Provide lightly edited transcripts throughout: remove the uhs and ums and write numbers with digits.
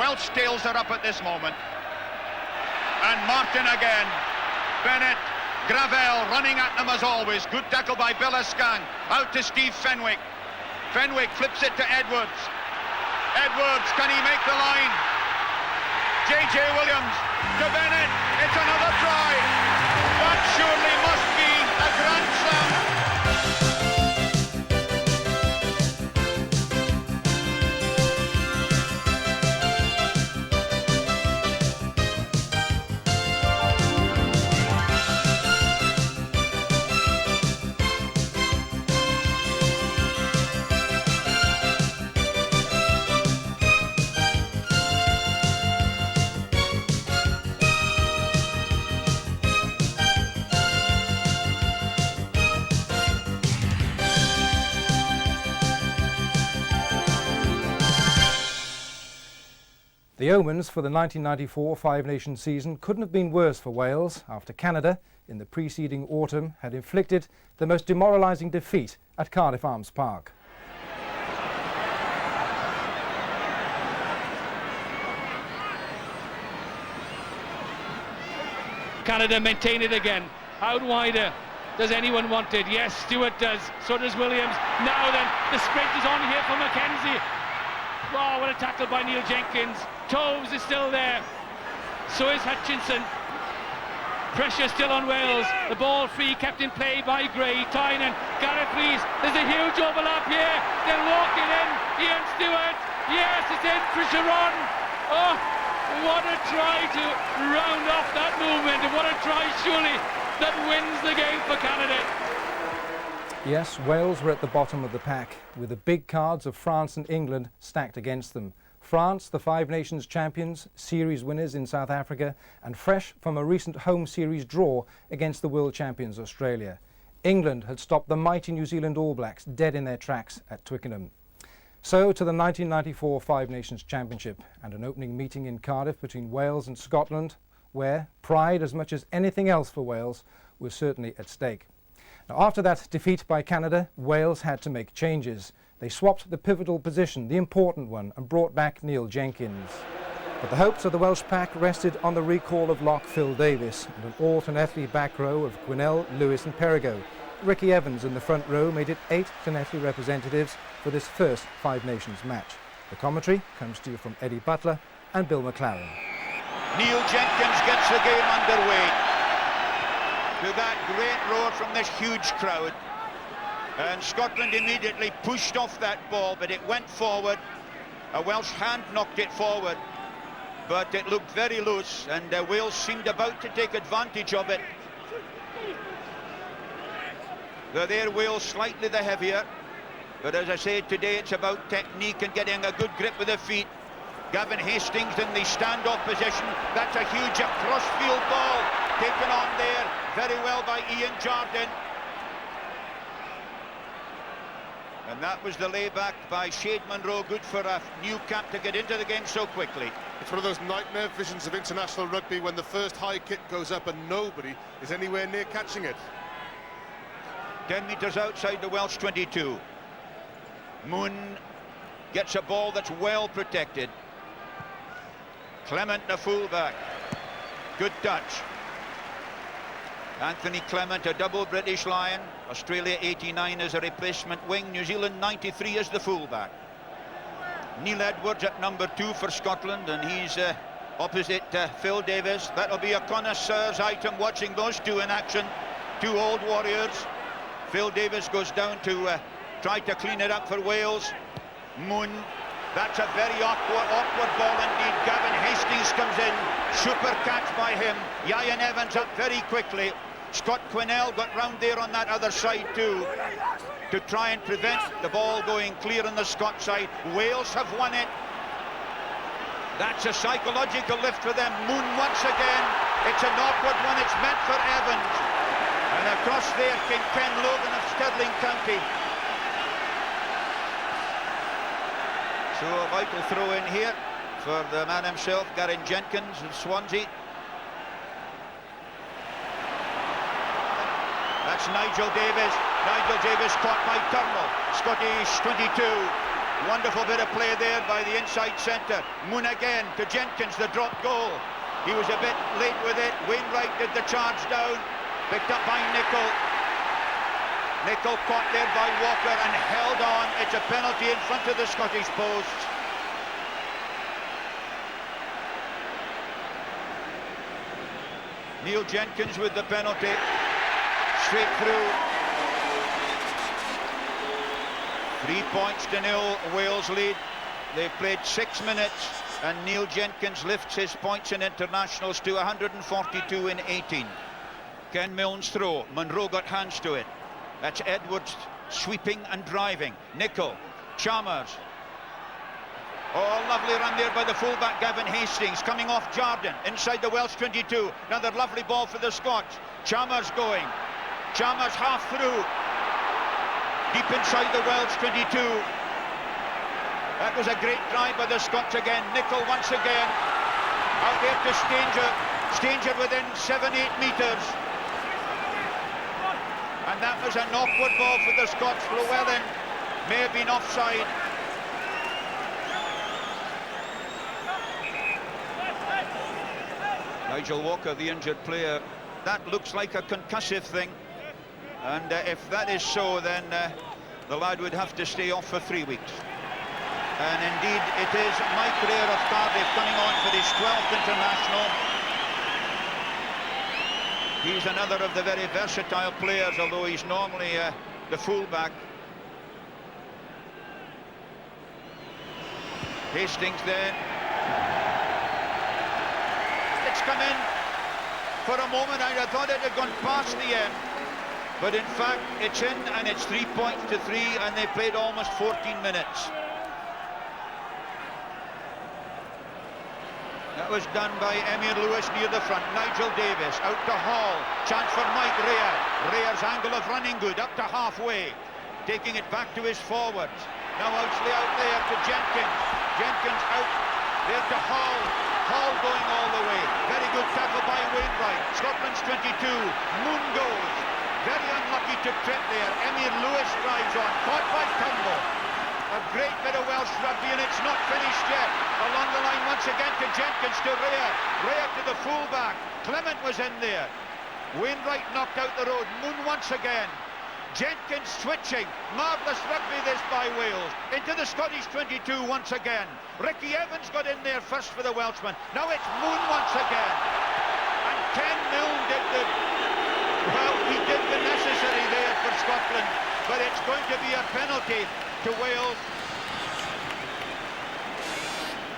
Welsh tails are up at this moment. And Martin again. Bennett, Gravel running at them as always. Good tackle by Bilascan. Out to Steve Fenwick. Fenwick flips it to Edwards. Edwards, can he make the line? J.J. Williams to Bennett. It's another try. That surely must be a grand slam. The omens for the 1994 Five Nations season couldn't have been worse for Wales after Canada, in the preceding autumn, had inflicted the most demoralising defeat at Cardiff Arms Park. Canada maintain it again. Out wider. Does anyone want it? Yes, Stewart does. So does Williams. Now then, the sprint is on here for Mackenzie. Wow, what a tackle by Neil Jenkins. Toves is still there. So is Hutchinson. Pressure still on Wales. The ball free, kept in play by Gray. Tynan, Gareth Rees. There's a huge overlap here. They're walking in. Ian Stewart. Yes, it's in for Sharon. Oh, what a try to round off that movement. And what a try, surely, that wins the game for Canada. Yes, Wales were at the bottom of the pack, with the big cards of France and England stacked against them. France, the Five Nations champions, series winners in South Africa, and fresh from a recent home series draw against the world champions Australia. England had stopped the mighty New Zealand All Blacks dead in their tracks at Twickenham. So to the 1994 Five Nations Championship and an opening meeting in Cardiff between Wales and Scotland, where pride as much as anything else for Wales was certainly at stake. Now, after that defeat by Canada, Wales had to make changes. They swapped the pivotal position, the important one, and brought back Neil Jenkins. But the hopes of the Welsh pack rested on the recall of lock Phil Davis and an alternately back row of Quinnell, Lewis and Perigo. Ricky Evans in the front row made it 8 Llanelli representatives for this first Five Nations match. The commentary comes to you from Eddie Butler and Bill McLaren. Neil Jenkins gets the game underway. To that great roar from this huge crowd, and Scotland immediately pushed off that ball, but it went forward. A Welsh hand knocked it forward, but it looked very loose, and Wales seemed about to take advantage of it. There, Wales slightly the heavier, but as I said today, it's about technique and getting a good grip with the feet. Gavin Hastings in the standoff position. That's a huge cross-field ball taken on there very well by Ian Jardine. And that was the layback by Shade Munro. Good for a new cap to get into the game so quickly. It's one of those nightmare visions of international rugby when the first high kick goes up and nobody is anywhere near catching it. 10 metres outside the Welsh 22. Moon gets a ball that's well protected. Clement, the fullback. Good touch. Anthony Clement, a double British Lion. Australia 89 as a replacement wing. New Zealand 93 as the fullback. Neil Edwards at number 2 for Scotland, and he's opposite Phil Davis. That'll be a connoisseur's item, watching those two in action. Two old warriors. Phil Davis goes down to try to clean it up for Wales. Moon. That's a very awkward ball indeed. Gavin Hastings comes in. Super catch by him. Ian Evans up very quickly. Scott Quinnell got round there on that other side too, to try and prevent the ball going clear on the Scot side. Wales have won it. That's a psychological lift for them. Moon once again. It's an awkward one. It's meant for Evans. And across there came Ken Logan of Stirling County. So a vital throw in here for the man himself, Gavin Jenkins of Swansea. That's Nigel Davis. Nigel Davis caught by Turnbull. Scottish 22. Wonderful bit of play there by the inside centre. Moon again to Jenkins, the drop goal. He was a bit late with it. Wainwright did the charge down. Picked up by Nicol. Nicol caught there by Walker and held on. It's a penalty in front of the Scottish post. Neil Jenkins with the penalty. Straight through. 3 points to 0, Wales lead. They've played 6 minutes and Neil Jenkins lifts his points in internationals to 142 in 18. Ken Milne's throw. Monroe got hands to it. That's Edwards sweeping and driving. Nicol, Chalmers. Oh, lovely run there by the fullback Gavin Hastings, coming off Jardine, inside the Welsh 22. Another lovely ball for the Scots. Chalmers going. Chalmers half through. Deep inside the Welsh 22. That was a great drive by the Scots again. Nicol once again. Out there to Stanger. Stanger within 7-8 metres. And that was an awkward ball for the Scots. Llewellyn may have been offside. Nigel Walker, the injured player. That looks like a concussive thing. And if that is so, then the lad would have to stay off for 3 weeks. And indeed, it is Mike Rare of Cardiff coming on for his 12th international. He's another of the very versatile players, although he's normally the fullback. Hastings then. It's come in. For a moment, I thought it had gone past the end. But in fact, it's in, and it's 3 points to 3, and they played almost 14 minutes. That was done by Emyr Lewis near the front. Nigel Davis out to Hall. Chance for Mike Rare. Rare's angle of running good, up to halfway. Taking it back to his forwards. Now Outsley out there to Jenkins. Jenkins out there to Hall. Hall going all the way. Very good tackle by Wainwright. Scotland's 22. Moon goes. Very unlucky to trip there. Emyr Lewis drives on. Caught by Turnbull. A great bit of Welsh rugby, and it's not finished yet. Along the line once again to Jenkins, to Rare. Rare to the fullback. Clement was in there. Wainwright knocked out the road. Moon once again. Jenkins switching. Marvellous rugby this by Wales. Into the Scottish 22 once again. Ricky Evans got in there first for the Welshman. Now it's Moon once again. And Ken Milne did the... Well, he did the necessary there for Scotland. But it's going to be a penalty to Wales.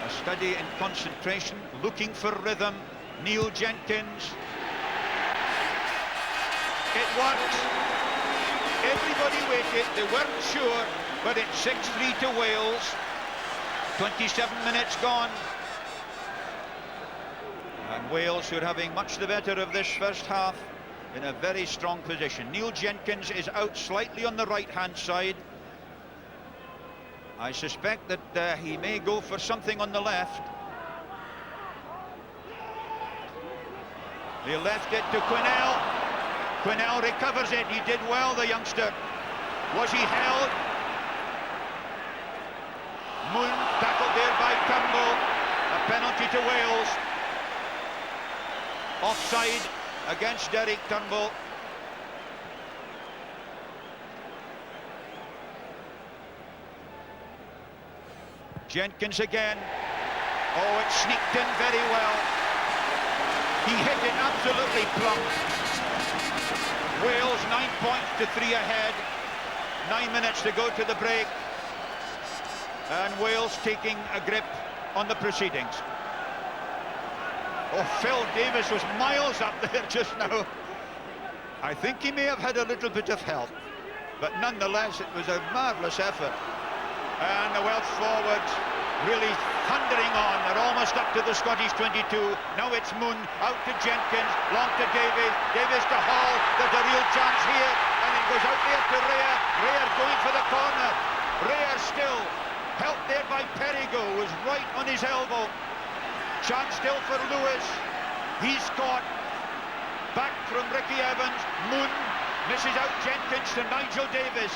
A study in concentration, looking for rhythm. Neil Jenkins. It worked. Everybody waited, they weren't sure, but it's 6-3 to Wales. 27 minutes gone. And Wales, who are having much the better of this first half, in a very strong position. Neil Jenkins is out slightly on the right-hand side. I suspect that he may go for something on the left. They left it to Quinnell. Quinnell recovers it. He did well, the youngster. Was he held? Moon tackled there by Turnbull. A penalty to Wales. Offside against Derek Turnbull. Jenkins again. Oh, it sneaked in very well. He hit it absolutely plumb. Wales 9 points to 3 ahead. 9 minutes to go to the break. And Wales taking a grip on the proceedings. Oh, Phil Davis was miles up there just now. I think he may have had a little bit of help, but nonetheless it was a marvellous effort. And the Welsh forwards really thundering on. They're almost up to the Scottish 22. Now it's Moon out to Jenkins, long to Davis, Davis to Hall. There's a real chance here, and it goes out there to Rare. Rare going for the corner. Rare still helped there by Perigo, was right on his elbow. Chance still for Lewis. He's caught. Back from Ricky Evans. Moon misses out Jenkins to Nigel Davis.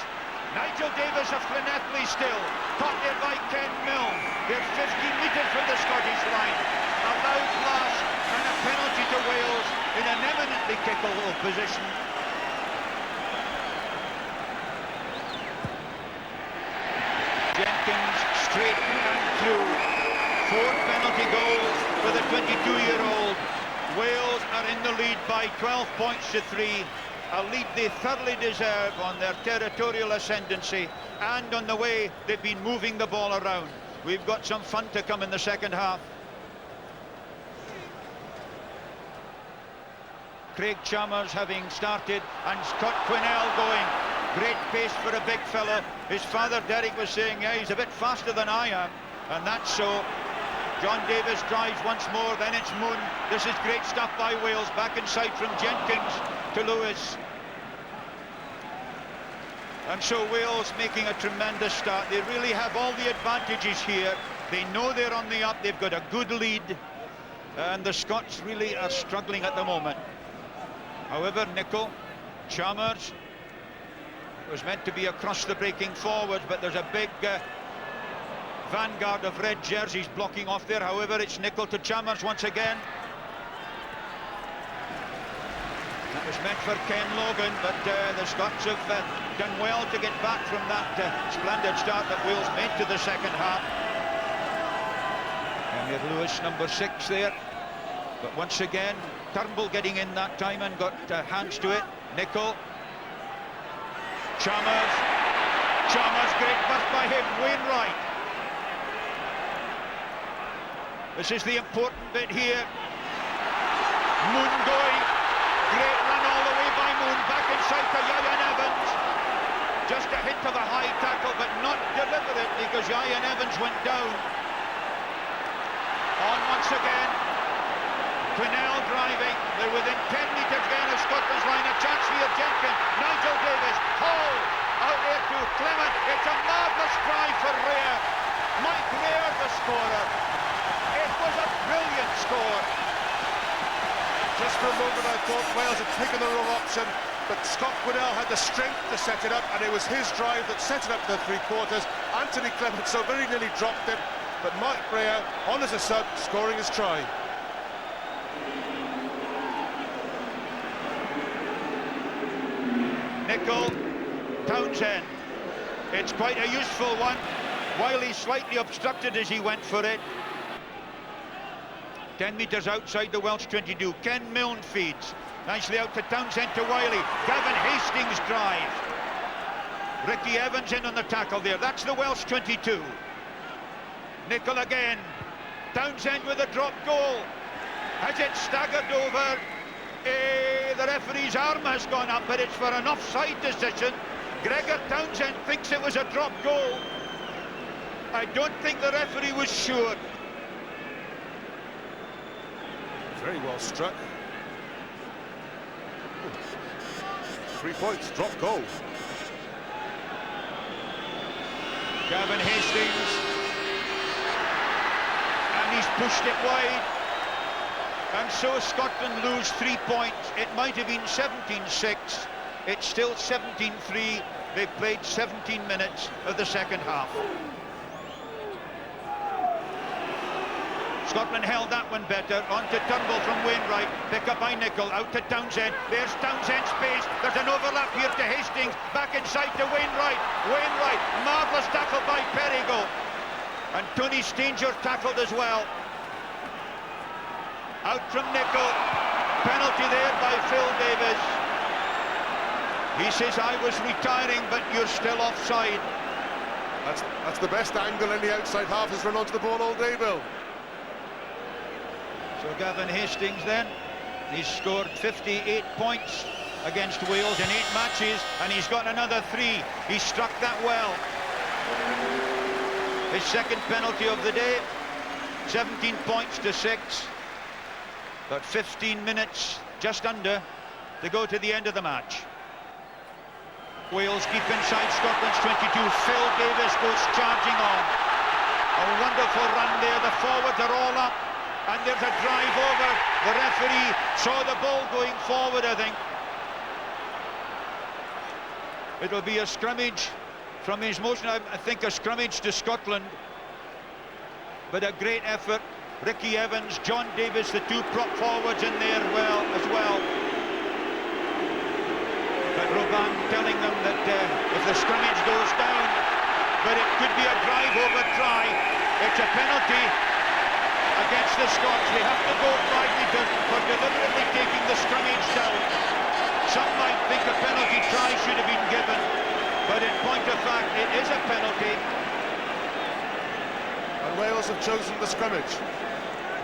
Nigel Davis of Llanelli still, caught there by Ken Milne. They're 50 metres from the Scottish line. A loud blast and a penalty to Wales in an eminently kickable position. Jenkins straight and through. 4 penalty goals for the 22-year-old. Wales are in the lead by 12 points to 3. A lead they thoroughly deserve on their territorial ascendancy and on the way they've been moving the ball around. We've got some fun to come in the second half. Craig Chalmers having started and Scott Quinnell going. Great pace for a big fellow. His father Derek was saying, yeah, he's a bit faster than I am, and that's so. John Davis drives once more, then it's Moon. This is great stuff by Wales, back inside from Jenkins to Lewis. And so Wales making a tremendous start. They really have all the advantages here. They know they're on the up, they've got a good lead, and the Scots really are struggling at the moment. However, Nicol, Chalmers, was meant to be across the breaking forwards, but there's a big vanguard of red jerseys blocking off there. However, it's Nicol to Chalmers once again. That was meant for Ken Logan, but the Scots have done well to get back from that splendid start that Wales made to the second half. Emyr Lewis, number 6 there. But once again, Turnbull getting in that time and got hands to it. Nicol. Chalmers, great burst by him. Wainwright. This is the important bit here. Moon going. Great run all the way by Moon. Back inside to Ieuan Evans. Just a hint of a high tackle, but not deliberate because Ieuan Evans went down. On once again. Quinnell driving. They're within 10 metres again of Scotland's line. A chance here, Jenkins. Nigel Davis. Hall. Out there to Clement. It's a marvellous try for Rare. Mike Rare, the scorer. It was a brilliant score. Just for a moment I thought Wales had taken the wrong option, but Scott Quinnell had the strength to set it up, and it was his drive that set it up to the 3/4. Anthony Clement so very nearly dropped it, but Mike Rare, on as a sub, scoring his try. Nicol, Townsend. It's quite a useful one. Wiley slightly obstructed as he went for it. 10 metres outside the Welsh 22. Ken Milne feeds. Nicely out to Townsend to Wiley. Gavin Hastings drive. Ricky Evans in on the tackle there. That's the Welsh 22. Nicol again. Townsend with a drop goal. Has it staggered over? The referee's arm has gone up, but it's for an offside decision. Gregor Townsend thinks it was a drop goal. I don't think the referee was sure. Very well struck. 3 points, drop goal. Gavin Hastings. And he's pushed it wide. And so Scotland lose 3 points. It might have been 17-6. It's still 17-3. They've played 17 minutes of the second half. Scotland held that one better. On to Turnbull from Wainwright. Pick up by Nicol. Out to Townsend. There's Townsend's space. There's an overlap here to Hastings. Back inside to Wainwright. Wainwright. Marvellous tackle by Perigo. And Tony Stanger tackled as well. Out from Nicol. Penalty there by Phil Davis. He says, I was retiring, but you're still offside. That's the best angle any outside half has run onto the ball all day, Bill. So Gavin Hastings then, he's scored 58 points against Wales in 8 matches, and he's got another 3. He struck that well. His second penalty of the day, 17 points to 6. But 15 minutes, just under, to go to the end of the match. Wales deep inside Scotland's 22. Phil Davis goes charging on. A wonderful run there. The forwards are all up. And there's a drive over. The referee saw the ball going forward, I think. It'll be a scrimmage From his motion, I think a scrummage to Scotland, but a great effort. Ricky Evans, John Davis, the two prop forwards in there as well. But Robin telling them that if the scrummage goes down, but it could be a drive over try. It's a penalty against the Scots. They have to go rightly for deliberately taking the scrummage down. Some might think a penalty try should have been given, but in point of fact, it is a penalty. And Wales have chosen the scrummage.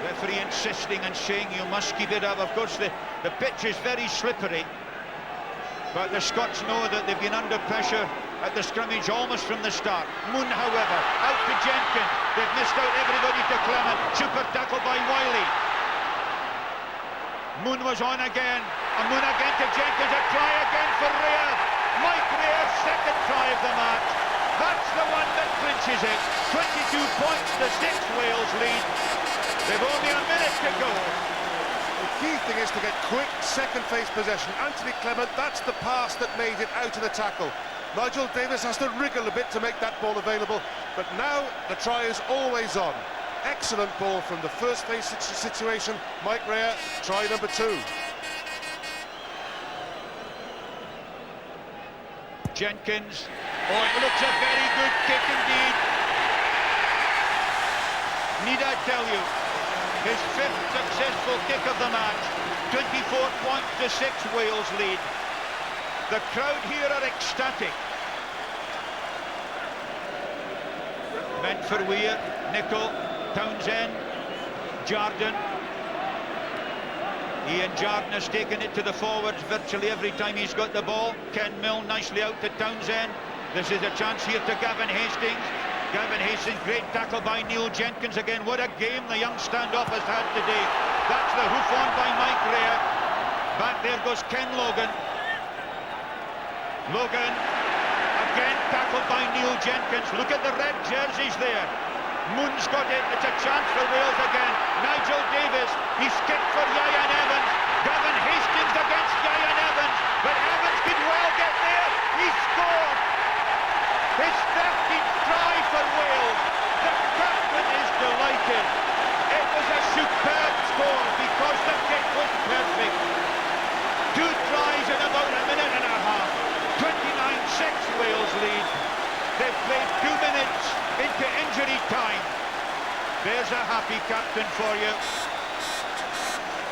Referee insisting and saying you must keep it up. Of course, the pitch is very slippery, but the Scots know that they've been under pressure at the scrummage almost from the start. Moon, however, out to Jenkins. They've missed out everybody to Clement. Super tackle by Wiley. Moon was on again. And Moon again to Jenkins. A try again for Rea. Mike Rea's second try of the match. That's the one that clinches it. 22 points to 6 Wales lead. They've only a minute to go. The key thing is to get quick second phase possession. Anthony Clement, that's the pass that made it out of the tackle. Nigel Davis has to wriggle a bit to make that ball available, but now the try is always on. Excellent ball from the first phase situation. Mike Rea, try number 2. Jenkins. Oh, it looks a very good kick indeed. Need I tell you, his 5th successful kick of the match. 24 points to 6 Wales lead. The crowd here are ecstatic. Meant for Weir, Nicol, Townsend, Jardine. Ian Jardine has taken it to the forwards virtually every time he's got the ball. Ken Milne nicely out to Townsend. This is a chance here to Gavin Hastings. Gavin Hastings, great tackle by Neil Jenkins again. What a game the young standoff has had today. That's the hoof on by Mike Rea. Back there goes Ken Logan. Logan, again tackled by Neil Jenkins. Look at the red jerseys there. Moon's got it, it's a chance for Wales again. Nigel Davis, he's kicked for Ian Evans. Gavin Hastings against Ian Evans, but Evans could well get there. He scored his 13th try for Wales. The captain is delighted. It was a superb score because the kick was perfect. 2 tries in about a minute and a half. 29-6 Wales lead. They've played 2 minutes into injury time. There's a happy captain for you.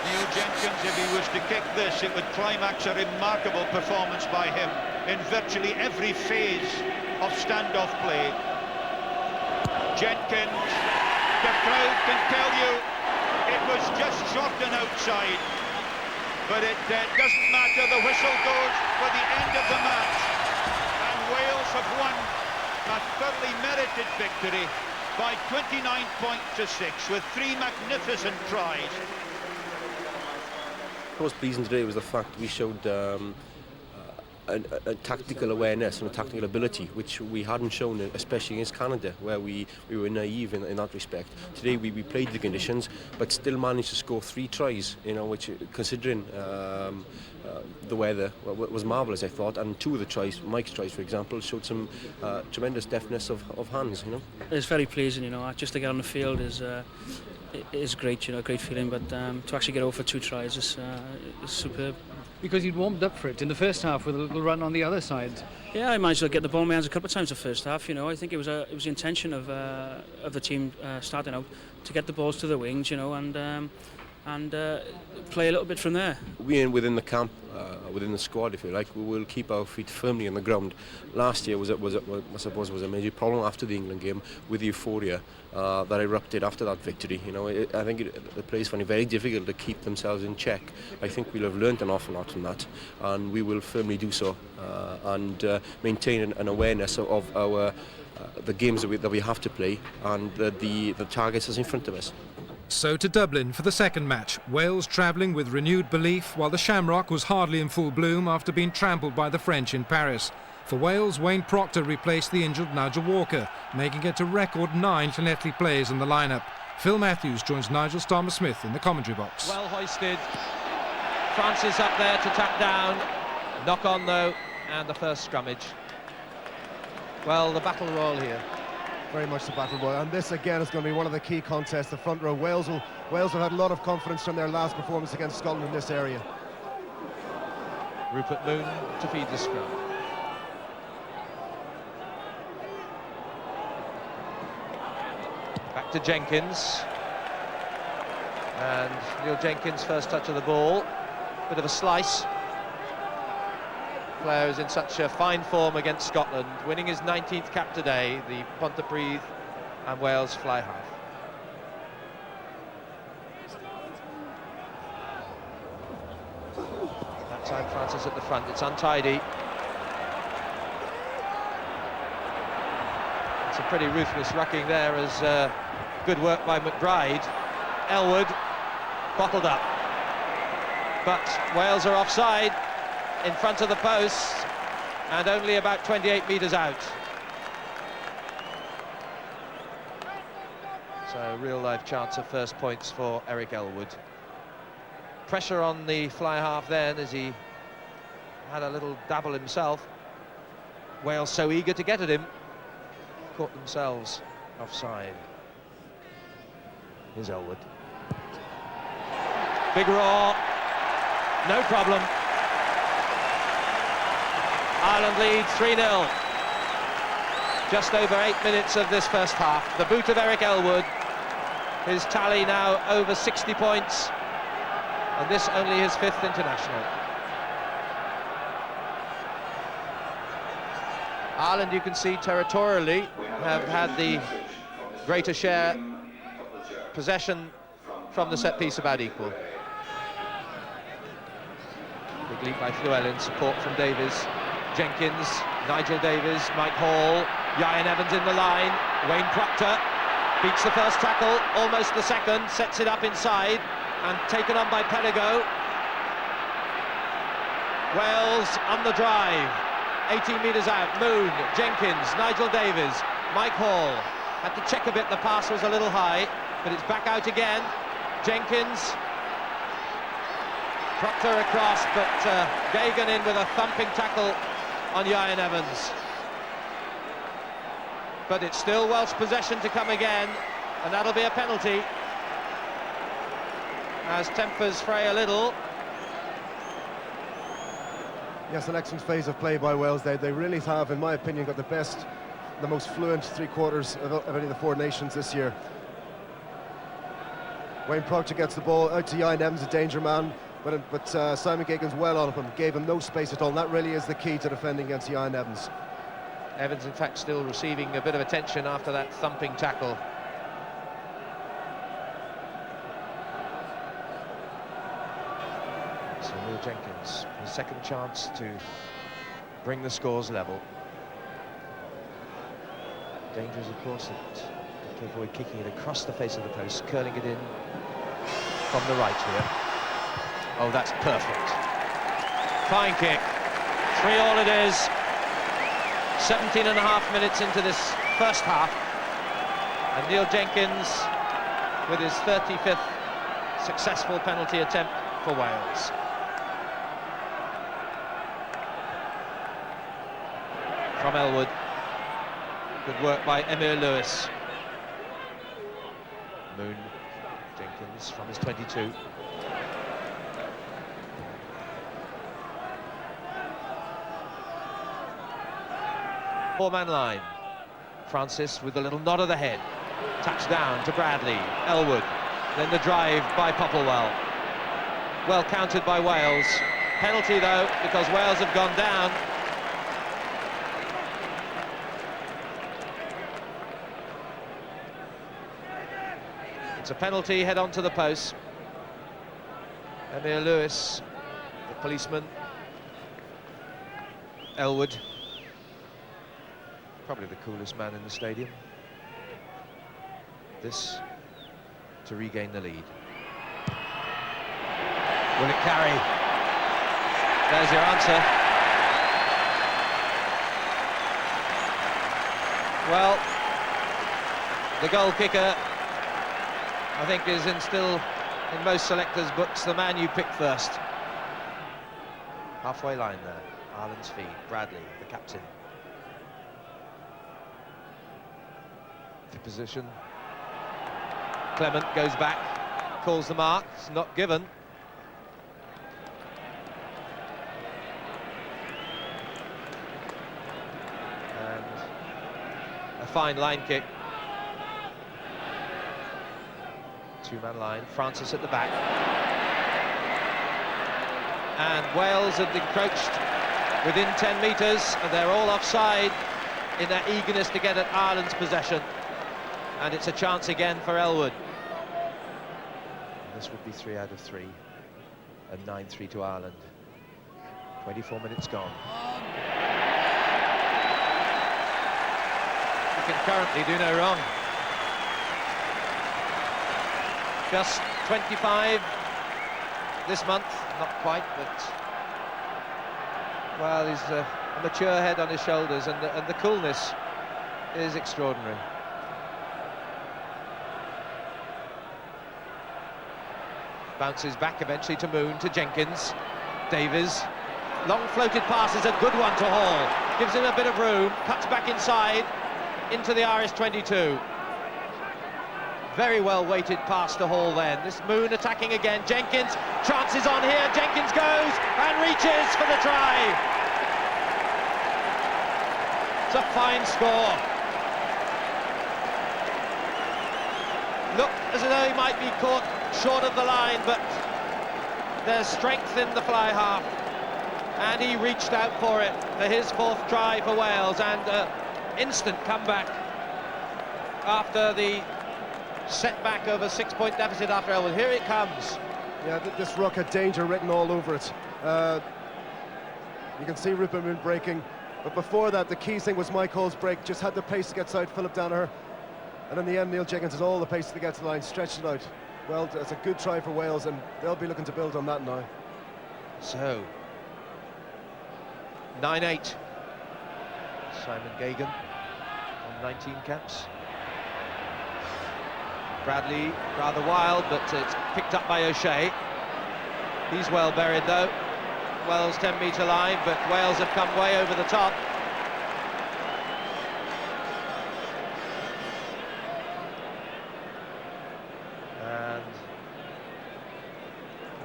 Neil Jenkins, if he was to kick this, it would climax a remarkable performance by him in virtually every phase of standoff play. Jenkins, the crowd can tell you it was just short and outside, but it doesn't matter. The whistle goes for the end of the match, and Wales have won a thoroughly merited victory by 29 points to 6 with 3 magnificent tries. What was pleasing today was the fact we showed a tactical awareness and a tactical ability which we hadn't shown, especially against Canada, where we were naive in that respect. Today we played the conditions but still managed to score 3 tries, you know, which, considering the weather, was marvellous, I thought. And 2 of the tries, Mike's tries for example, showed some tremendous deftness of hands, you know. It's very pleasing, you know, just to get on the field is great, you know, great feeling, but to actually get over 2 tries is superb. Because you'd warmed up for it in the first half with a little run on the other side. Yeah, I managed to get the ball in my hands a couple of times the first half, you know. I think it was the intention of the team starting out to get the balls to the wings, you know, and play a little bit from there. Within the camp, within the squad, if you like, we will keep our feet firmly on the ground. Last year I suppose was a major problem after the England game with the euphoria that erupted after that victory. You know, I think the players find it very difficult to keep themselves in check. I think we'll have learnt an awful lot from that, and we will firmly do so and maintain an awareness of our the games that we have to play and the targets that's in front of us. So to Dublin for the second match. Wales travelling with renewed belief, while the Shamrock was hardly in full bloom after being trampled by the French in Paris. For Wales, Wayne Proctor replaced the injured Nigel Walker, making it a record 9 Llanelli players in the lineup. Phil Matthews joins Nigel Starmer-Smith in the commentary box. Well hoisted. Francis up there to tap down. Knock on though, and the first scrummage. Well, the battle royal here. Very much the battle royal, and this again is going to be one of the key contests, the front row. Wales have had a lot of confidence from their last performance against Scotland in this area. Rupert Moon to feed the scrum. Back to Jenkins. And Neil Jenkins' first touch of the ball. Bit of a slice. Player is in such a fine form against Scotland, winning his 19th cap today, the Pontypridd and Wales fly half. That time Francis at the front, it's untidy. Some pretty ruthless rucking there as good work by McBride. Elwood bottled up, but Wales are offside in front of the post and only about 28 metres out. So real life chance of first points for Eric Elwood. Pressure on the fly half then as he had a little dabble himself. Wales so eager to get at him, caught themselves offside. Here's Elwood. Big roar, no problem. Ireland lead 3-0. Just over 8 minutes of this first half. The boot of Eric Elwood. His tally now over 60 points. And this only his 5th international. Ireland, you can see territorially, have had the greater share possession from the set piece, about equal. Big leap by Llewellyn, support from Davies. Jenkins, Nigel Davies, Mike Hall, Ian Evans in the line, Wayne Proctor beats the first tackle, almost the second, sets it up inside and taken on by Perigo. Wales on the drive, 18 metres out, Moon, Jenkins, Nigel Davies, Mike Hall. Had to check a bit, the pass was a little high, but it's back out again. Jenkins, Proctor across, but Gagan in with a thumping tackle on Ian Evans. But it's still Welsh possession to come again, and that'll be a penalty as tempers fray a little. Yes, an excellent phase of play by Wales. They really have, in my opinion, got the best, the most fluent three-quarters of any of the four nations this year. Wayne Proctor gets the ball out to Ian Evans, a danger man, but Simon Gagan's well on him, gave him no space at all, and that really is the key to defending against Ian Evans. Evans, in fact, still receiving a bit of attention after that thumping tackle. So Neil Jenkins, his second chance to bring the scores level. Dangerous, of course, that to avoid kicking it across the face of the post, curling it in from the right here. Oh, that's perfect. Fine kick. 3-all it is. 17.5 minutes into this first half. And Neil Jenkins with his 35th successful penalty attempt for Wales. From Elwood. Good work by Emyr Lewis. Moon, Jenkins from his 22. Four-man line. Francis with a little nod of the head. Touchdown to Bradley. Elwood. Then the drive by Popplewell. Well counted by Wales. Penalty though, because Wales have gone down. It's a penalty, head on to the post. Emyr Lewis, the policeman. Elwood, probably the coolest man in the stadium. This to regain the lead. Will it carry? There's your answer. Well, the goal kicker, I think, is still in most selectors' books the man you pick first. Halfway line there, Ireland's feed, Bradley, the captain. position. Clement goes back, calls the mark, it's not given. And a fine line kick. Two-man line, Francis at the back. And Wales had encroached within 10 metres, and they're all offside in their eagerness to get at Ireland's possession. And it's a chance again for Elwood. This would be 3 out of 3, and 9-3 to Ireland. 24 minutes gone. You can currently do no wrong. Just 25 this month, not quite, but well, he's a mature head on his shoulders, and the coolness is extraordinary. Bounces back eventually to Moon, to Jenkins. Davies, long floated pass is a good one to Hall. Gives him a bit of room, cuts back inside, into the Irish 22. Very well weighted pass to Hall then. This Moon attacking again. Jenkins, chances on here. Jenkins goes and reaches for the try. It's a fine score. Looked as though he might be caught short of the line, but there's strength in the fly half. And he reached out for it for his 4th try for Wales, and instant comeback after the setback of a 6-point deficit after Elwood. Here it comes. Yeah, this ruck had danger written all over it. You can see Rupert Moon breaking, but before that, the key thing was Mike Hall's break. Just had the pace to get side Philip Danaher, and in the end, Neil Jenkins has all the pace to get to the line, stretched it out. Well, it's a good try for Wales, and they'll be looking to build on that now. So, 9-8. Simon Gagan on 19 caps. Bradley rather wild, but it's picked up by O'Shea. He's well buried though. Wales 10-metre line, but Wales have come way over the top. And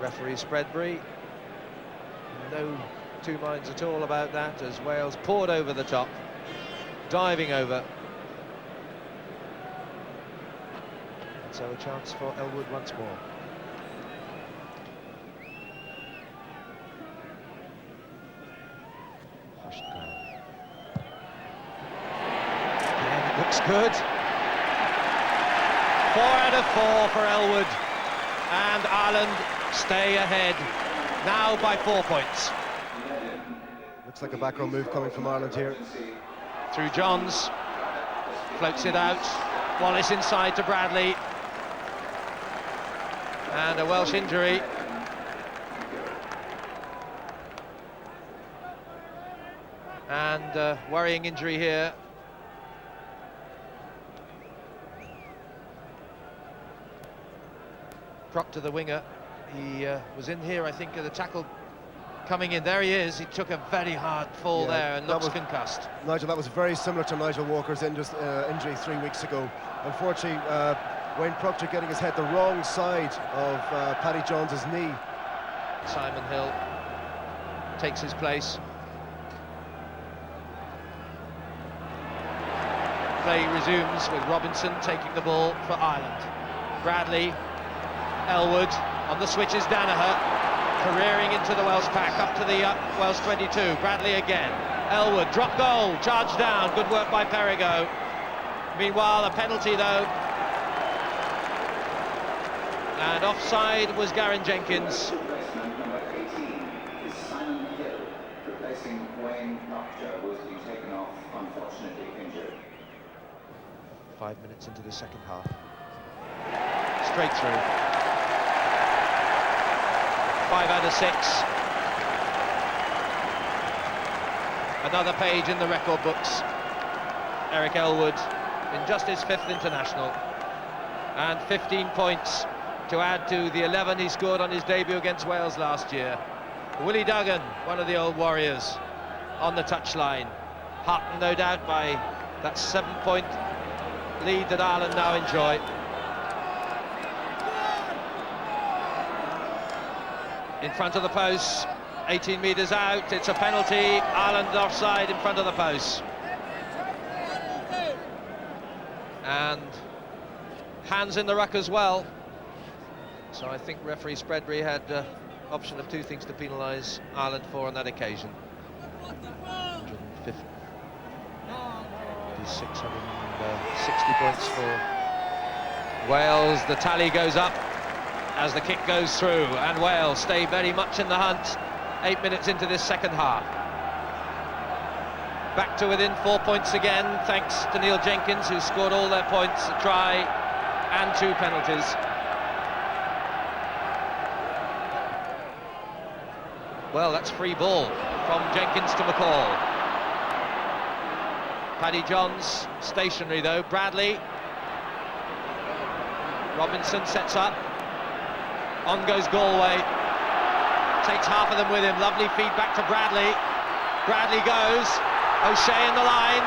referee Spreadbury, no two minds at all about that, as Wales poured over the top, diving over. So a chance for Elwood once more. Hushed crowd. Again, it looks good. 4 out of 4 for Elwood. And Ireland stay ahead, now by 4 points. Looks like a back row move coming from Ireland here. Through Johns. Floats it out. Wallace inside to Bradley. And a Welsh injury. And worrying injury here. Proctor, the winger, he was in here, I think, at the tackle coming in. There he is. He took a very hard fall there and looks concussed. Nigel, that was very similar to Nigel Walker's injury 3 weeks ago. Unfortunately, Wayne Proctor getting his head the wrong side of Paddy Jones's knee. Simon Hill takes his place. Play resumes with Robinson taking the ball for Ireland. Bradley, Elwood, on the switches Danaher, careering into the Welsh pack, up to the Welsh 22. Bradley again. Elwood, drop goal, charge down, good work by Perigo. Meanwhile, a penalty though. And offside was Garen Jenkins. Number 18 is Simon Hill, replacing Wayne Proctor, who has been taken off, unfortunately injured. 5 minutes into the second half. Straight through. 5 out of 6. Another page in the record books. Eric Elwood in just his 5th international. And 15 points to add to the 11 he scored on his debut against Wales last year. Willie Duggan, one of the old Warriors, on the touchline. Heartened, no doubt, by that 7-point lead that Ireland now enjoy. In front of the post, 18 metres out, it's a penalty. Ireland offside in front of the post. And hands in the ruck as well. So I think referee Spreadbury had option of two things to penalise Ireland for on that occasion. 660 points for Wales. The tally goes up as the kick goes through, and Wales stay very much in the hunt 8 minutes into this second half. Back to within 4 points again, thanks to Neil Jenkins, who scored all their points, a try and 2 penalties. Well, that's free ball from Jenkins to McCall. Paddy Johns stationary though. Bradley. Robinson sets up. On goes Galway. Takes half of them with him. Lovely feedback to Bradley. Bradley goes. O'Shea in the line.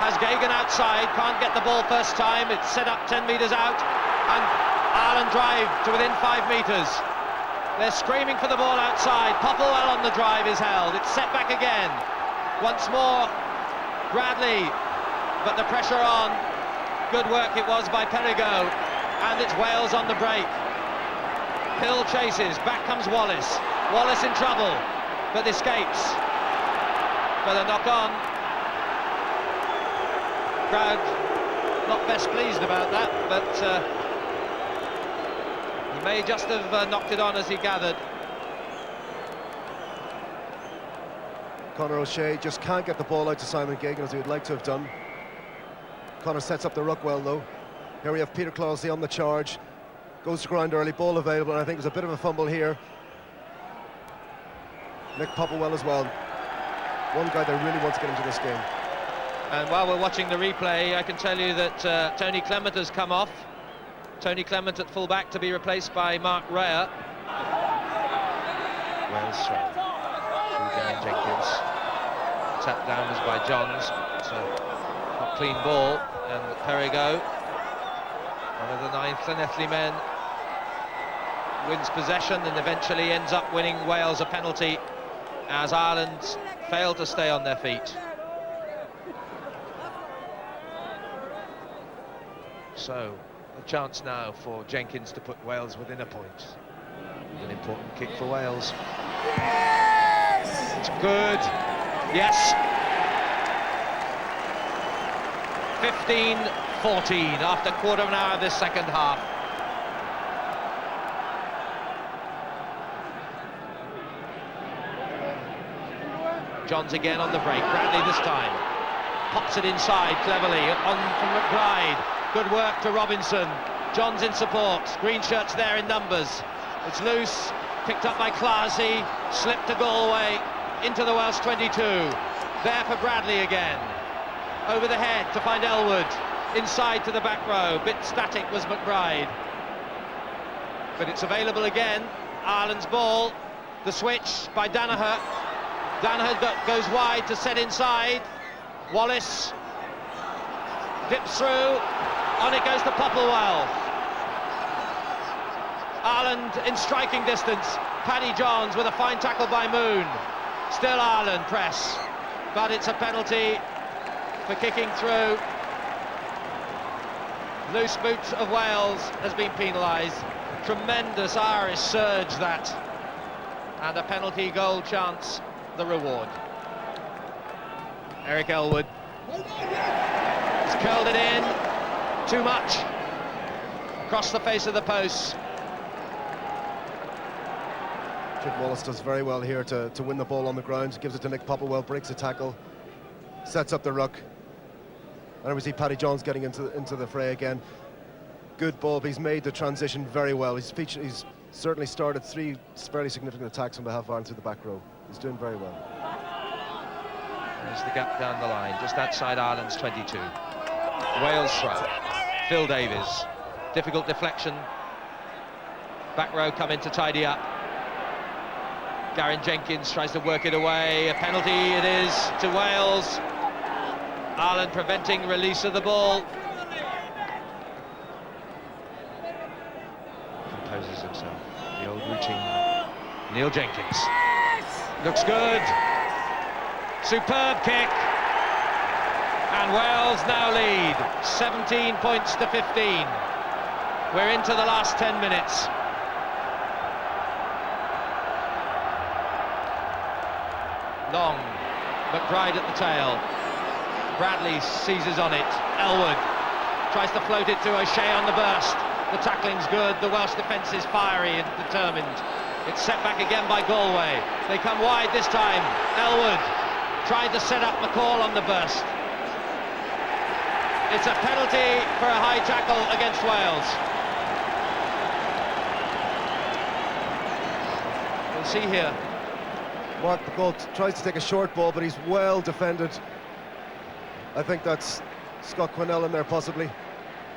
Has Gagan outside. Can't get the ball first time. It's set up 10 metres out. And Ireland drive to within 5 metres. They're screaming for the ball outside. Popplewell on the drive is held. It's set back again. Once more, Bradley, but the pressure on. Good work it was by Perigo, and it's Wales on the break. Hill chases, back comes Wallace. Wallace in trouble, but escapes. But a knock on. Crowd not best pleased about that, but he may just have knocked it on as he gathered. Conor O'Shea just can't get the ball out to Simon Gagan as he would like to have done. Conor sets up the ruck well though. Here we have Peter Cloughesy on the charge. Goes to ground early, ball available, and I think there's a bit of a fumble here. Nick Popplewell as well. One guy that really wants to get into this game. And while we're watching the replay, I can tell you that Tony Clement has come off. Tony Clement at full-back to be replaced by Mark Rea. Wales throw. Through Darren Jenkins. Tapped down as by Johns. It's a not clean ball. And Perigo, one of the 9th Llanelli men, wins possession and eventually ends up winning Wales a penalty as Ireland failed to stay on their feet. So, a chance now for Jenkins to put Wales within a point. An important kick for Wales. It's good. Yes. 15-14 after a quarter of an hour of this second half. Johns again on the break. Bradley this time. Pops it inside cleverly. On from McBride. Good work to Robinson. Johns in support. Green shirts there in numbers. It's loose. Picked up by Cloughesy. Slipped to Galway. Into the Welsh 22. There for Bradley again. Over the head to find Elwood. Inside to the back row. Bit static was McBride. But it's available again. Ireland's ball. The switch by Danaher. Danaher goes wide to set inside. Wallace dips through. On it goes to Popplewell. Ireland in striking distance. Paddy Johns with a fine tackle by Moon. Still Ireland press. But it's a penalty for kicking through. Loose boot of Wales has been penalised. Tremendous Irish surge that. And a penalty goal chance, the reward. Eric Elwood. He's curled it in. Too much. Across the face of the post. Jim Wallace does very well here to win the ball on the ground. Gives it to Nick Popplewell, breaks a tackle. Sets up the ruck. And we see Paddy Johns getting into the fray again. Good ball, but he's made the transition very well. He's certainly started 3 fairly significant attacks on behalf of Ireland through the back row. He's doing very well. There's the gap down the line, just outside Ireland's 22. Wales throw. Phil Davies. Difficult deflection. Back row come in to tidy up. Darren Jenkins tries to work it away. A penalty it is to Wales. Ireland preventing release of the ball. trousers himself. The old routine. Neil Jenkins. Looks good. Superb kick. And Wales now lead 17 points to 15. We're into the last 10 minutes. Long, McBride at the tail. Bradley seizes on it. Elwood tries to float it to O'Shea on the burst. The tackling's good. The Welsh defence is fiery and determined. It's set back again by Galway. They come wide this time. Elwood tried to set up McCall on the burst. It's a penalty for a high tackle against Wales. We'll see here. Mark McCall tries to take a short ball, but he's well defended. I think that's Scott Quinnell in there possibly.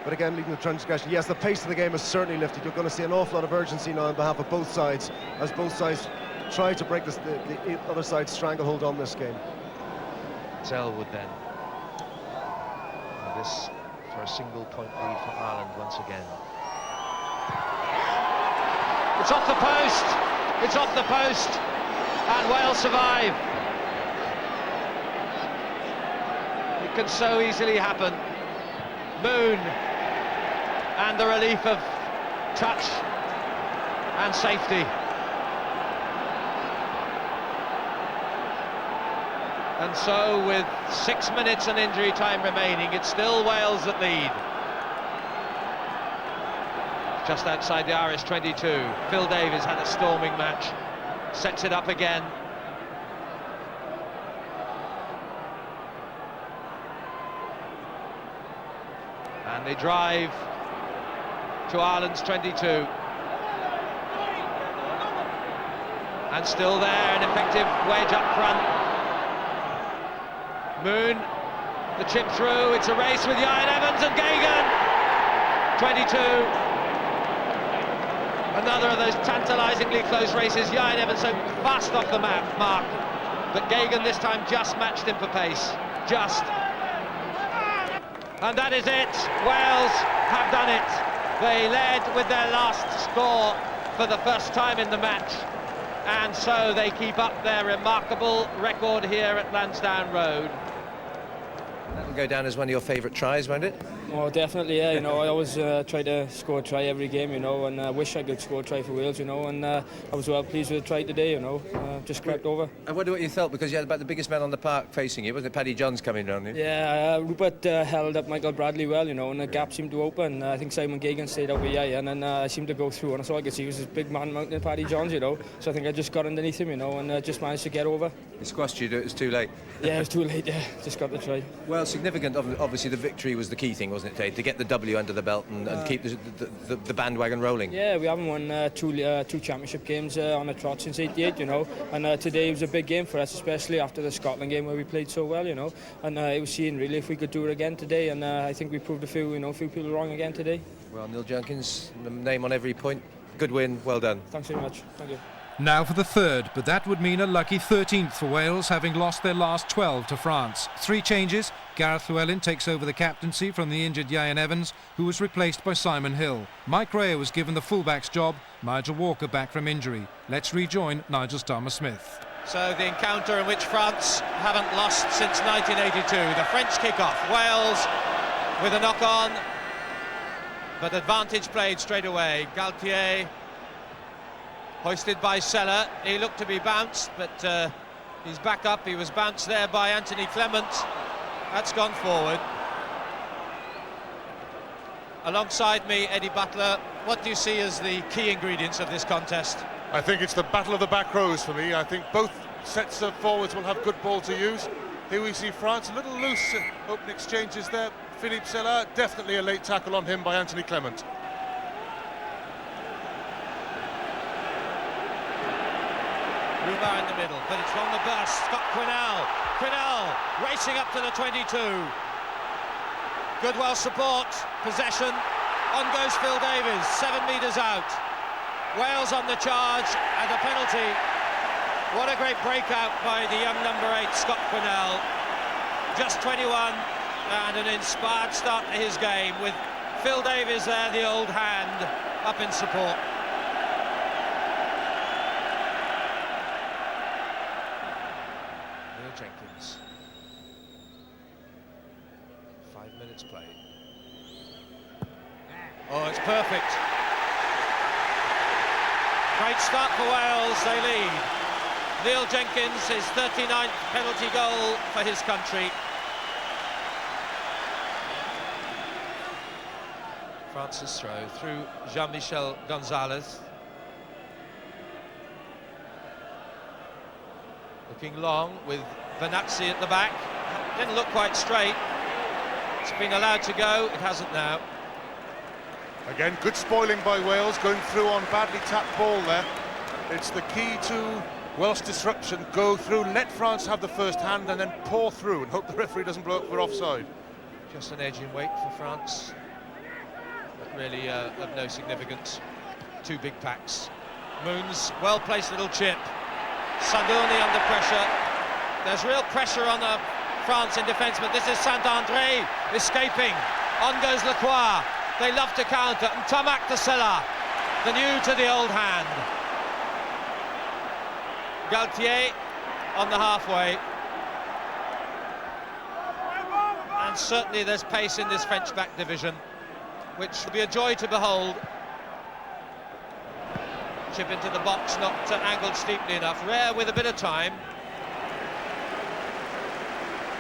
But again, leading the transgression. Yes, the pace of the game is certainly lifted. You're going to see an awful lot of urgency now on behalf of both sides, as both sides try to break the other side's stranglehold on this game. It's Elwood then. And this for a single point lead for Ireland once again. It's off the post! It's off the post! And Wales survive. It can so easily happen. Moon, and the relief of touch and safety. And so with 6 minutes and injury time remaining, it's still Wales that lead. Just outside the Irish 22, Phil Davies had a storming match, sets it up again. And they drive to Ireland's 22. And still there, an effective wedge up front. Moon, the chip through, it's a race with Ian Evans and Gagan. 22. Another of those tantalisingly close races. Ian Evans so fast off the mark. But Gagan this time just matched him for pace. Just. And that is it. Wales have done it. They led with their last score for the first time in the match. And so they keep up their remarkable record here at Lansdowne Road. That'll go down as one of your favourite tries, won't it? Well, definitely, yeah. You know, I always try to score a try every game, you know, and I wish I could score a try for Wales, you know, and I was well pleased with the try today, you know, just crept over. I wonder what you felt, because you had about the biggest man on the park facing you, wasn't it? Paddy Johns coming round you. Yeah, Rupert held up Michael Bradley well, you know, and the gap seemed to open. I think Simon Gagan stayed out with Ian, and I seemed to go through, and all I could see was this big man mounting Paddy Johns, you know, so I think I just got underneath him, you know, and just managed to get over. He squashed you, it was too late. Yeah, it was too late, yeah, just got the try. Well, significant, obviously the victory was the key thing, wasn't it, Tate? To get the W under the belt and keep the bandwagon rolling. Yeah, we haven't won two championship games on a trot since '88, you know, and today was a big game for us, especially after the Scotland game where we played so well, you know, and it was seeing really if we could do it again today, and I think we proved a few people wrong again today. Well, Neil Jenkins, the name on every point, good win, well done. Thanks very much, thank you. Now for the third, but that would mean a lucky 13th for Wales, having lost their last 12 to France. 3 changes. Gareth Llewellyn takes over the captaincy from the injured Ian Evans, who was replaced by Simon Hill. Mike Rea was given the fullback's job, Nigel Walker back from injury. Let's rejoin Nigel Starmer-Smith. So the encounter in which France haven't lost since 1982, the French kickoff. Wales with a knock-on, but advantage played straight away. Galtier hoisted by Sella. He looked to be bounced, but he's back up. He was bounced there by Anthony Clement. That's gone forward. Alongside me, Eddie Butler. What do you see as the key ingredients of this contest? I think it's the battle of the back rows for me. I think both sets of forwards will have good ball to use. Here we see France a little loose. Open exchanges there. Philippe Sella, definitely a late tackle on him by Anthony Clement. Rumar in the middle, but it's from the burst. Scott Quinnell. Quinnell racing up to the 22. Good Welsh support. Possession. On goes Phil Davies. 7 metres out. Wales on the charge and a penalty. What a great breakout by the young number 8, Scott Quinnell. Just 21 and an inspired start to his game with Phil Davies there, the old hand, up in support. Jenkins. 5 minutes played. Oh, it's perfect. Great start for Wales, they lead. Neil Jenkins, his 39th penalty goal for his country. France's throw through Jean-Michel Gonzalez. Looking long with Venazzi at the back. Didn't look quite straight. It's been allowed to go, it hasn't now. Again, good spoiling by Wales, going through on badly tapped ball there. It's the key to Welsh disruption. Go through, let France have the first hand and then pour through and hope the referee doesn't blow up for offside. Just an edge in weight for France, but really of no significance. Two big packs. Moon's well-placed little chip. Sandoni under pressure. There's real pressure on France in defence, but this is Saint-André escaping. On goes Lacroix. They love to counter. And Tomac to Sella, the new to the old hand. Galtier on the halfway. And certainly there's pace in this French back division, which will be a joy to behold. Chip into the box, not angled steeply enough. Rare with a bit of time.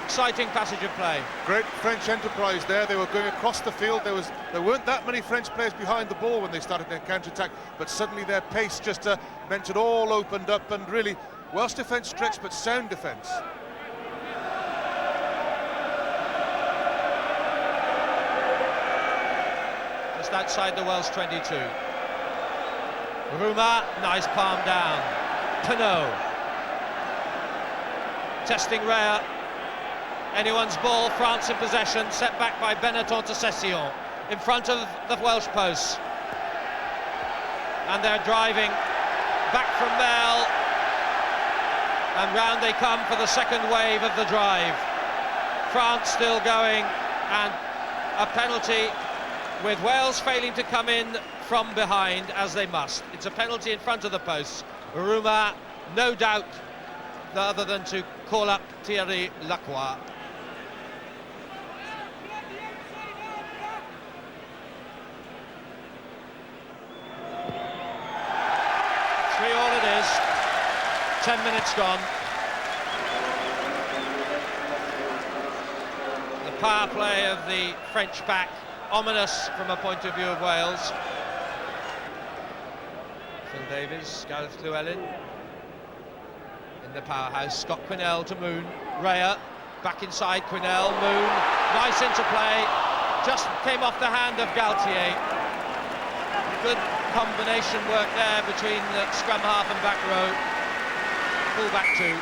Exciting passage of play. Great French enterprise there. They were going across the field. There weren't that many French players behind the ball when they started their counter-attack, but suddenly their pace just meant it all opened up, and really Welsh defence stretched, but sound defence. Just outside the Welsh 22. Ruma, nice palm down. Penaud. Testing Rea. Anyone's ball, France in possession, set back by Benetton to Session, in front of the Welsh posts. And they're driving back from Mel, and round they come for the second wave of the drive. France still going, and a penalty with Wales failing to come in from behind as they must. It's a penalty in front of the posts. Ruma, no doubt, other than to call up Thierry Lacroix. 3-3 it is. 10 minutes gone. The power play of the French pack, ominous from a point of view of Wales. Phil Davies, Gareth Llewellyn in the powerhouse. Scott Quinnell to Moon. Rea back inside Quinnell. Moon, nice interplay. Just came off the hand of Galtier. Good combination work there between the scrum half and back row. Full back two.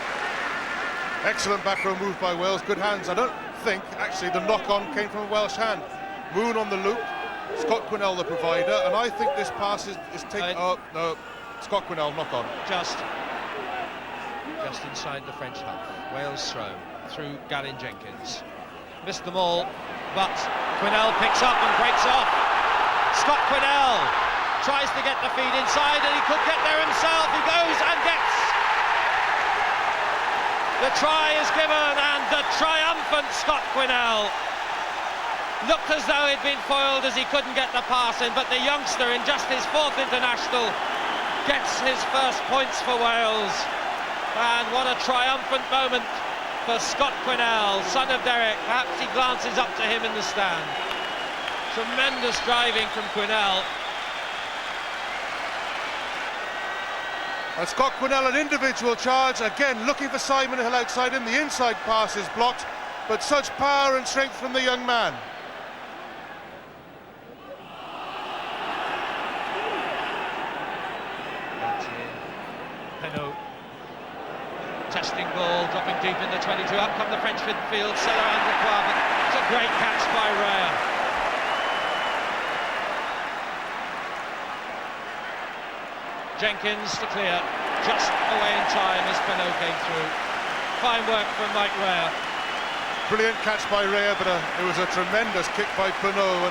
Excellent back row move by Wales. Good hands. I don't think actually the knock-on came from a Welsh hand. Moon on the loop. Scott Quinnell the provider, and I think this pass is taken. Oh no, Scott Quinnell knock on. Just inside the French half. Wales throw through Gavin Jenkins. Missed them all, but Quinnell picks up and breaks off. Scott Quinnell tries to get the feed inside, and he could get there himself. He goes and gets. The try is given, and the triumphant Scott Quinnell looked as though he'd been foiled as he couldn't get the pass in, but the youngster, in just his fourth international, gets his first points for Wales. And what a triumphant moment for Scott Quinnell, son of Derek. Perhaps he glances up to him in the stand. Tremendous driving from Quinnell. And Scott Quinnell, an individual charge, again looking for Simon Hill outside him. The inside pass is blocked, but such power and strength from the young man. Penaud. Testing ball, dropping deep in the 22. Up come the French midfield. Sella and Lacroix, but it's a great catch by Rea. Jenkins to clear, just away in time as Penaud came through. Fine work from Mike Rea. Brilliant catch by Rea, but it was a tremendous kick by Penaud,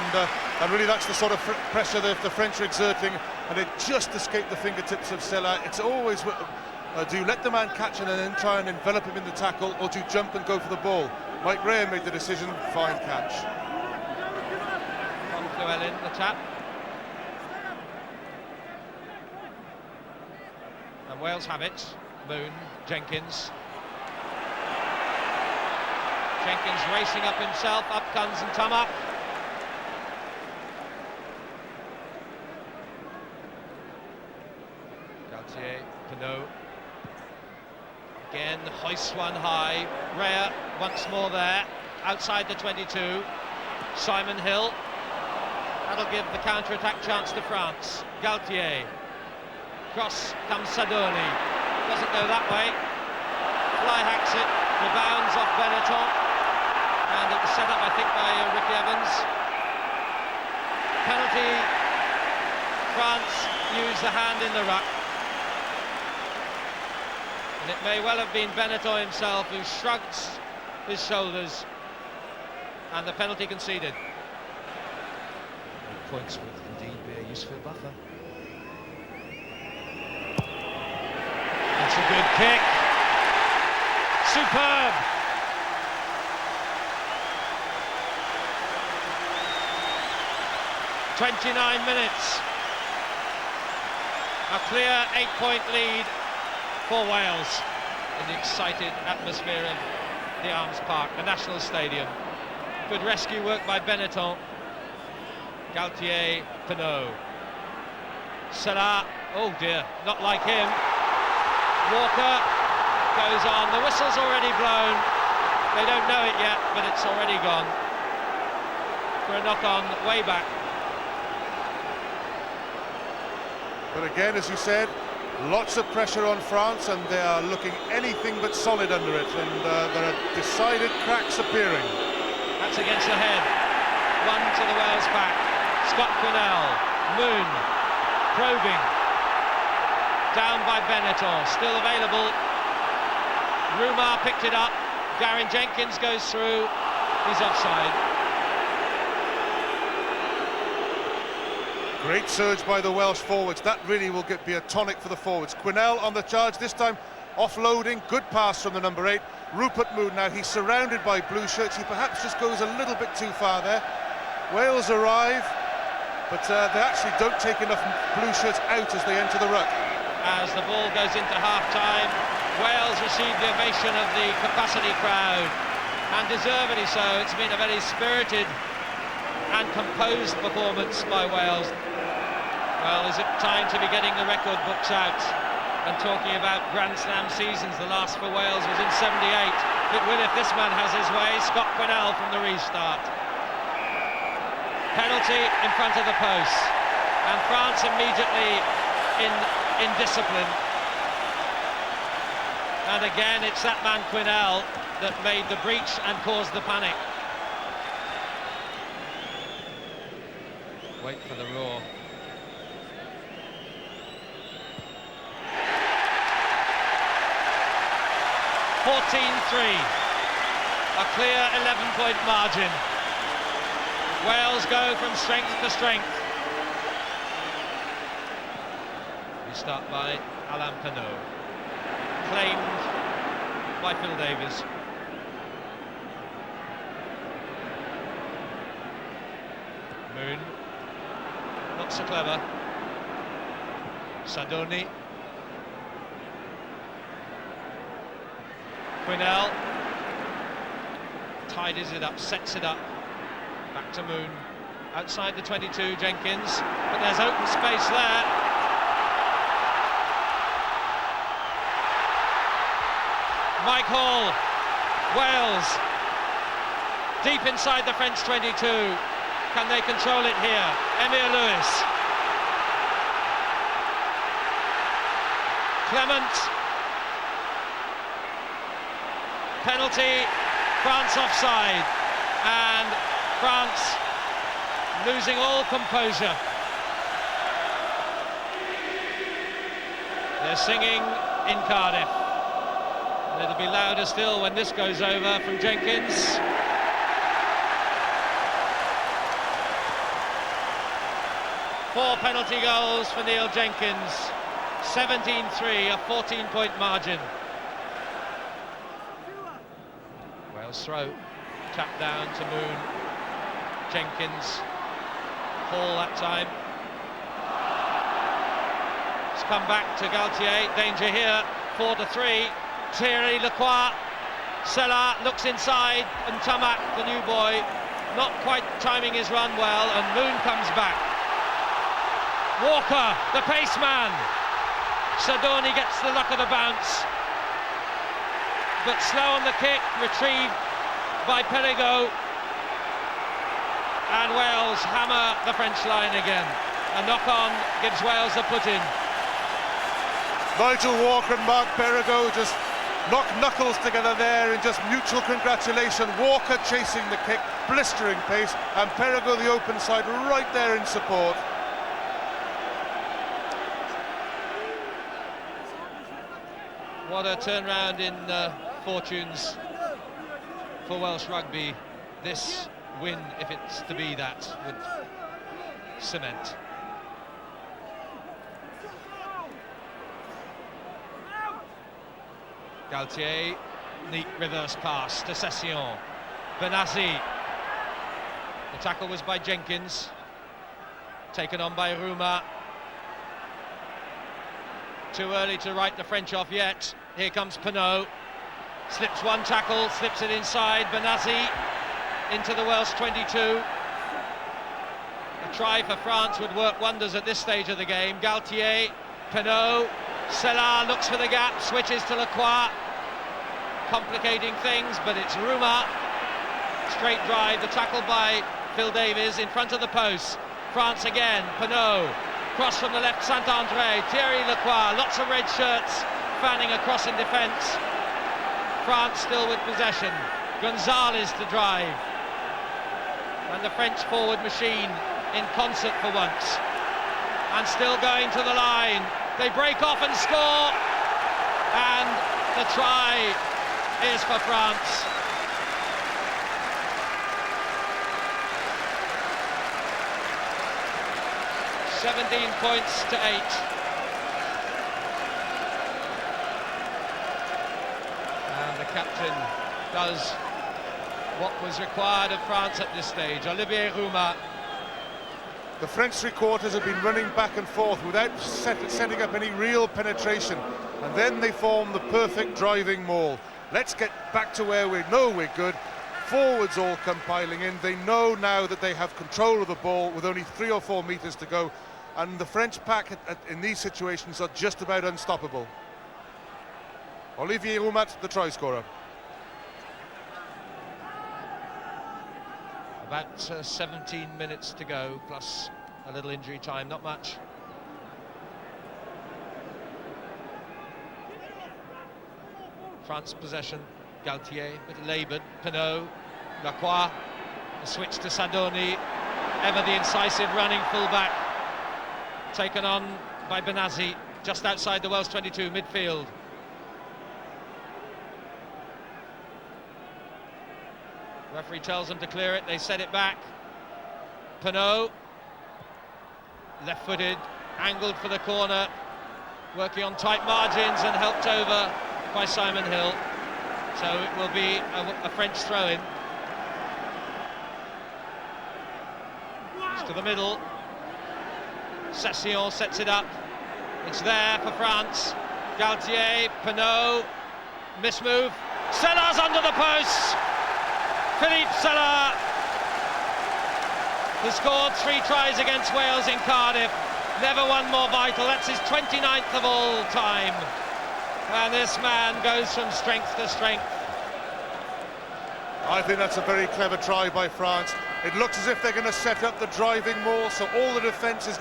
and really that's the sort of pressure that the French are exerting, and it just escaped the fingertips of Sella. It's always Do you let the man catch and then try and envelop him in the tackle, or do you jump and go for the ball? Mike Graham made the decision, fine catch. Von Llewellyn, the tap. And Wales have it. Moon, Jenkins. Jenkins racing up himself, up comes and Tamak. Gaultier, Pinot. Again, hoists one high. Rea once more there, outside the 22. Simon Hill. That'll give the counter-attack chance to France. Gaultier. Cross comes Sadoni. Doesn't go that way. Fly hacks it. Rebounds off Benetton. And it was set up, I think, by Rick Evans. Penalty. France use the hand in the ruck. And it may well have been Benetton himself who shrugs his shoulders. And the penalty conceded. Points would indeed be a useful buffer. That's a good kick. Superb. "29 minutes. A clear 8-point lead for Wales in the excited atmosphere of the Arms Park, the National Stadium. Good rescue work by Benetton. Gaultier, Pinot. Salah, oh dear, not like him. Walker goes on, the whistle's already blown. They don't know it yet, but it's already gone. For a knock-on way back. But again, as you said, lots of pressure on France, and they are looking anything but solid under it, and there are decided cracks appearing. That's against the head. One to the Wales back. Scott Quinnell, Moon, probing. Down by Benetton, still available. Rumar picked it up. Garen Jenkins goes through. He's offside. Great surge by the Welsh forwards. That really will be a tonic for the forwards. Quinnell on the charge, this time offloading. Good pass from the number 8. Rupert Moon now, he's surrounded by blue shirts. He perhaps just goes a little bit too far there. Wales arrive, but they actually don't take enough blue shirts out as they enter the ruck. As the ball goes into half-time, Wales receive the ovation of the capacity crowd, and deservedly so. It's been a very spirited and composed performance by Wales. Well, is it time to be getting the record books out and talking about Grand Slam seasons? The last for Wales was in '78. It will if this man has his way. Scott Quinnell from the restart. Penalty in front of the post, and France immediately in discipline. And again, it's that man Quinnell that made the breach and caused the panic. Wait for the roar. A clear 11-point margin. Wales go from strength to strength. We start by Alain Pinot, claimed by Phil Davies. Moon, not so clever. Sadoni. Quinnell tidies it up, sets it up. Back to Moon. Outside the 22, Jenkins. But there's open space there. Mike Hall, Wales. Deep inside the French 22. Can they control it here? Emile Lewis. Clement. Penalty, France offside, and France losing all composure. They're singing in Cardiff, and it'll be louder still when this goes over from Jenkins. Four penalty goals for Neil Jenkins. 17-3, a 14-point margin. Wales throw, tapped down to Moon. Jenkins, Hall that time. It's come back to Galtier, danger here, 4-3. Thierry Lacroix, Sella looks inside, and Tamak, the new boy, not quite timing his run well, and Moon comes back. Walker, the pace man. Sadoni gets the luck of the bounce, but slow on the kick, retrieved by Perrigo, and Wales hammer the French line again. A knock-on gives Wales a put-in. Nigel Walker and Mark Perrigo just knock knuckles together there in just mutual congratulation. Walker chasing the kick, blistering pace, and Perrigo the open side right there in support. What a turnaround in fortunes for Welsh rugby. This win, if it's to be that, would cement. Galtier, neat reverse pass to Session. Benassi. The tackle was by Jenkins. Taken on by Rouma. Too early to write the French off yet. Here comes Penaud. Slips one tackle, slips it inside. Benassi into the Welsh 22. A try for France would work wonders at this stage of the game. Galtier, Penaud, Sella looks for the gap, switches to Lacroix. Complicating things, but it's Rouma. Straight drive, the tackle by Phil Davies in front of the post. France again, Penaud. Cross from the left, Saint-André, Thierry Lacroix, lots of red shirts fanning across in defence. France still with possession. Gonzalez to drive. And the French forward machine in concert for once. And still going to the line. They break off and score. And the try is for France. (17 points to 8). And the captain does what was required of France at this stage. Olivier Rouma. The French three-quarters have been running back and forth without setting up any real penetration, and then they form the perfect driving maul. Let's get back to where we know we're good. Forwards all come piling in. They know now that they have control of the ball with only 3 or 4 metres to go, and the French pack in these situations are just about unstoppable. Olivier Rouma, the try scorer. About 17 minutes to go, plus a little injury time, not much. France possession, Galtier, bit laboured, Penaud, Lacroix, the switch to Sadoni, ever the incisive running fullback, taken on by Benassi, just outside the Welsh 22, midfield. Referee tells them to clear it, they set it back. Penaud, left-footed, angled for the corner, working on tight margins and helped over by Simon Hill. So it will be a French throw-in. It's to the middle. Session sets it up. It's there for France. Galtier, Penaud, mismove. Sella's under the post. Philippe Sella, who scored 3 tries against Wales in Cardiff. Never one more vital. That's his 29th of all time. And this man goes from strength to strength. I think that's a very clever try by France. It looks as if they're going to set up the driving maul, so all the defence is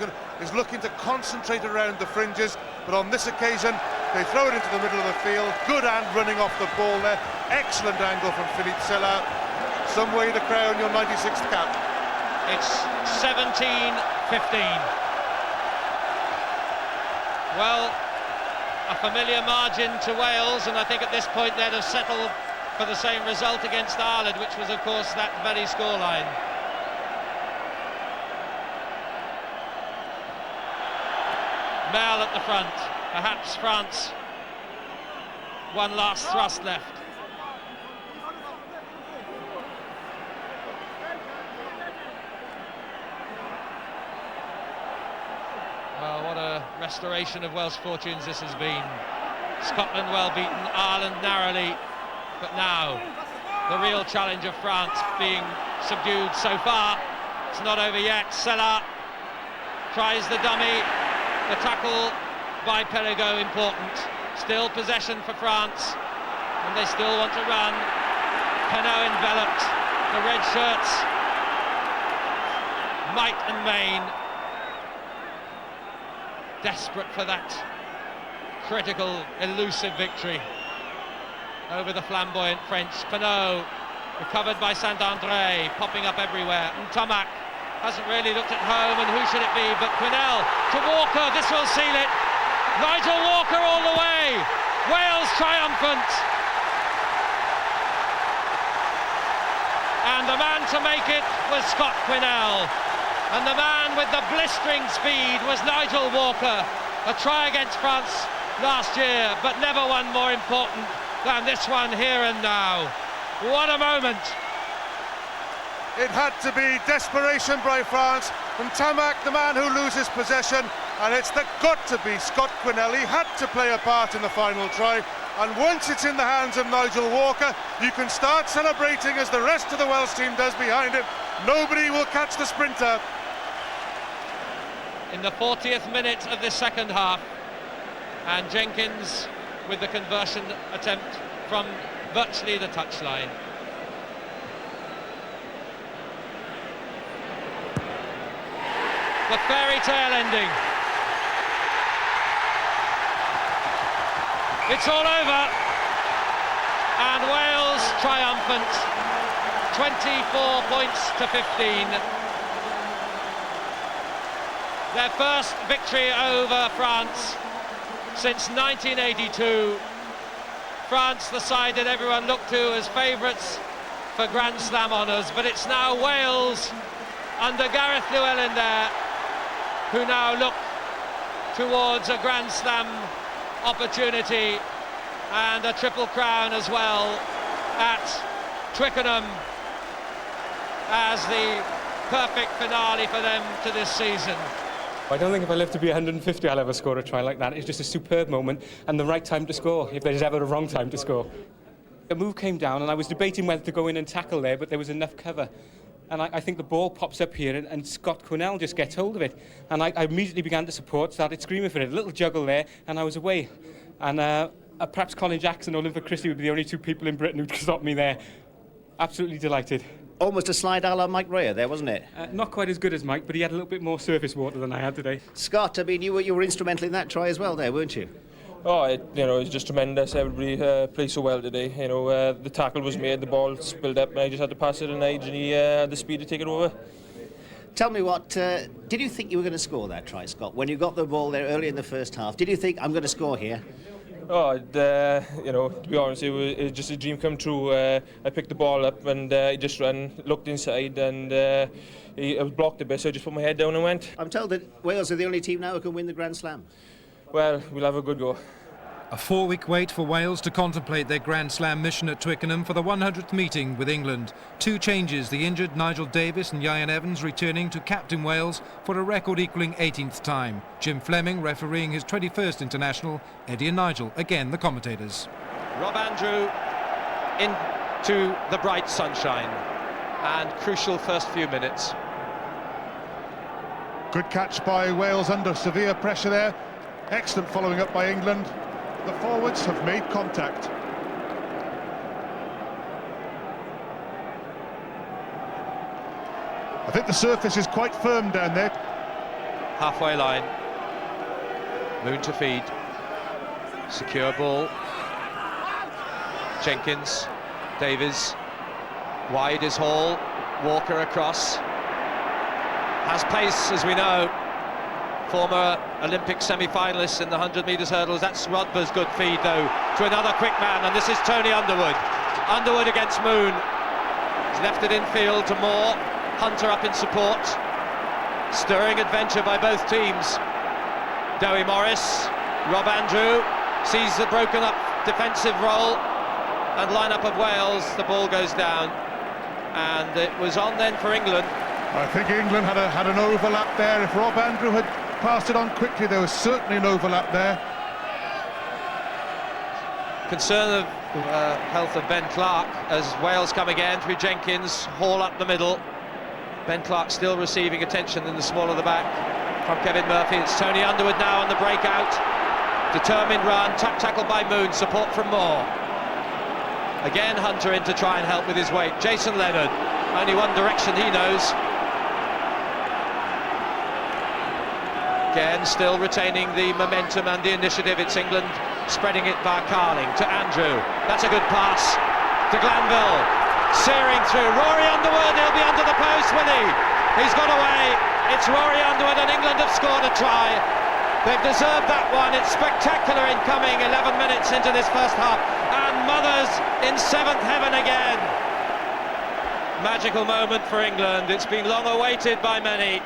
looking to concentrate around the fringes. But on this occasion, they throw it into the middle of the field. Good hand running off the ball there. Excellent angle from Philippe Sella. Some way to crown your 96th cap. It's 17-15. Well, a familiar margin to Wales, and I think at this point they'd have settled for the same result against Ireland, which was, of course, that very scoreline. Mel at the front. Perhaps France one last thrust left. Well, what a restoration of Welsh fortunes this has been. Scotland well beaten, Ireland narrowly, but now the real challenge of France being subdued so far. It's not over yet. Salah tries the dummy, the tackle by Perrigo important. Still possession for France, and they still want to run. Penaud enveloped, the red shirts, might and main, desperate for that critical, elusive victory over the flamboyant French. Penaud, recovered by Saint-André, popping up everywhere, and Tomac hasn't really looked at home, and who should it be but Quinnell to Walker. This will seal it. Nigel Walker all the way. Wales triumphant. And the man to make it was Scott Quinnell. And the man with the blistering speed was Nigel Walker. A try against France last year, but never one more important than this one here and now. What a moment. It had to be desperation by France, and Tomac, the man who loses possession, and it's got to be Scott Quinnell. He had to play a part in the final try, and once it's in the hands of Nigel Walker, you can start celebrating as the rest of the Welsh team does behind him. Nobody will catch the sprinter. In the 40th minute of this second half, and Jenkins with the conversion attempt from virtually the touchline. The fairy tale ending. It's all over, and Wales triumphant, 24 points to 15. Their first victory over France since 1982. France, the side that everyone looked to as favourites for Grand Slam honours, but it's now Wales under Gareth Llewellyn there who now look towards a Grand Slam opportunity and a triple crown as well at Twickenham as the perfect finale for them to this season. I don't think if I live to be 150 I'll ever score a try like that. It's just a superb moment and the right time to score, if there's ever a wrong time to score. The move came down and I was debating whether to go in and tackle there, but there was enough cover. And I think the ball pops up here and Scott Quinnell just gets hold of it. And I immediately began to support, started screaming for it. A little juggle there, and I was away. And perhaps Colin Jackson or Linford Christie would be the only two people in Britain who could stop me there. Absolutely delighted. Almost a slide a la Mike Raya there, wasn't it? Not quite as good as Mike, but he had a little bit more surface water than I had today. Scott, I mean, you were instrumental in that try as well there, weren't you? Oh, it was just tremendous. Everybody played so well today. The tackle was made, the ball spilled up, and I just had to pass it, and Nige, and he had the speed to take it over. Tell me what, did you think you were going to score that try, Scott? When you got the ball there early in the first half, did you think, I'm going to score here? Oh, to be honest, it was just a dream come true. I picked the ball up and he just ran, looked inside, and I was blocked a bit, so I just put my head down and went. I'm told that Wales are the only team now who can win the Grand Slam. Well, we'll have a good go. A 4-week wait for Wales to contemplate their Grand Slam mission at Twickenham for the 100th meeting with England. 2 changes, the injured Nigel Davis and Ieuan Evans returning to captain Wales for a record-equalling 18th time. Jim Fleming refereeing his 21st international, Eddie and Nigel again the commentators. Rob Andrew into the bright sunshine, and crucial first few minutes. Good catch by Wales under severe pressure there. Excellent following up by England. The forwards have made contact. I think the surface is quite firm down there. Halfway line. Moon to feed. Secure ball. Jenkins. Davies. Wide is Hall. Walker across. Has pace, as we know. Former Olympic semi-finalists in the 100 metres hurdles. That's Rodber's good feed, though, to another quick man, and this is Tony Underwood. Underwood against Moon. He's left it infield to Moore. Hunter up in support. Stirring adventure by both teams. Dowie Morris Rob Andrew sees the broken up defensive role and line-up of Wales. The ball goes down, and it was on then for England. I think England had an overlap there. If Rob Andrew had passed it on quickly, there was certainly an overlap there. Concern of health of Ben Clark as Wales come again through Jenkins, Hall up the middle. Ben Clark still receiving attention in the small of the back from Kevin Murphy. It's Tony Underwood now on the breakout. Determined run, tackle by Moon, support from Moore. Again Hunter in to try and help with his weight. Jason Leonard, only one direction he knows. Again, still retaining the momentum and the initiative. It's England spreading it by Carling to Andrew. That's a good pass to Glanville. Searing through. Rory Underwood, he'll be under the post, will he? He's got away. It's Rory Underwood, and England have scored a try. They've deserved that one. It's spectacular incoming 11 minutes into this first half. And Mothers in seventh heaven again. Magical moment for England. It's been long awaited by many,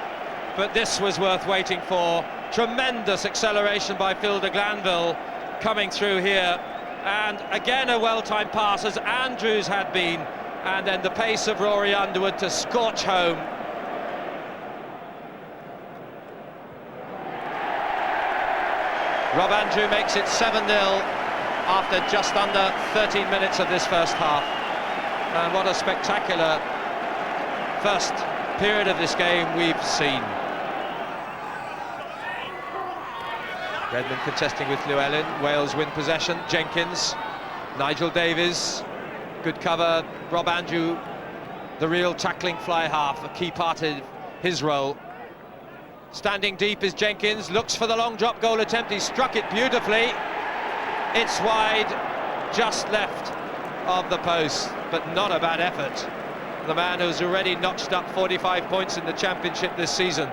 but this was worth waiting for. Tremendous acceleration by Phil de Glanville coming through here, and again a well-timed pass as Andrews had been, and then the pace of Rory Underwood to scorch home. Rob Andrew makes it 7-0 after just under 13 minutes of this first half, and what a spectacular first period of this game we've seen. Redmond contesting with Llewellyn. Wales win possession. Jenkins, Nigel Davies, good cover. Rob Andrew, the real tackling fly half, a key part of his role. Standing deep is Jenkins, looks for the long drop goal attempt. He struck it beautifully. It's wide, just left of the post, but not a bad effort. The man who's already notched up 45 points in the championship this season.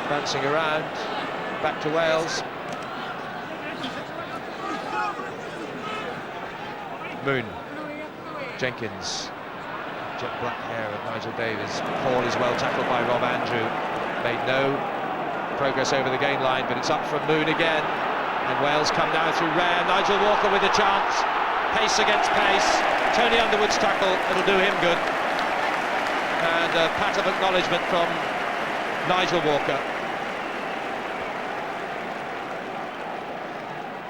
Bouncing around, back to Wales. Moon, Jenkins, jet black hair of Nigel Davies. Hall is well tackled by Rob Andrew. Made no progress over the gain line, but it's up from Moon again. And Wales come now through Rare. Nigel Walker with a chance. Pace against pace. Tony Underwood's tackle, it'll do him good. And a pat of acknowledgement from Nigel Walker.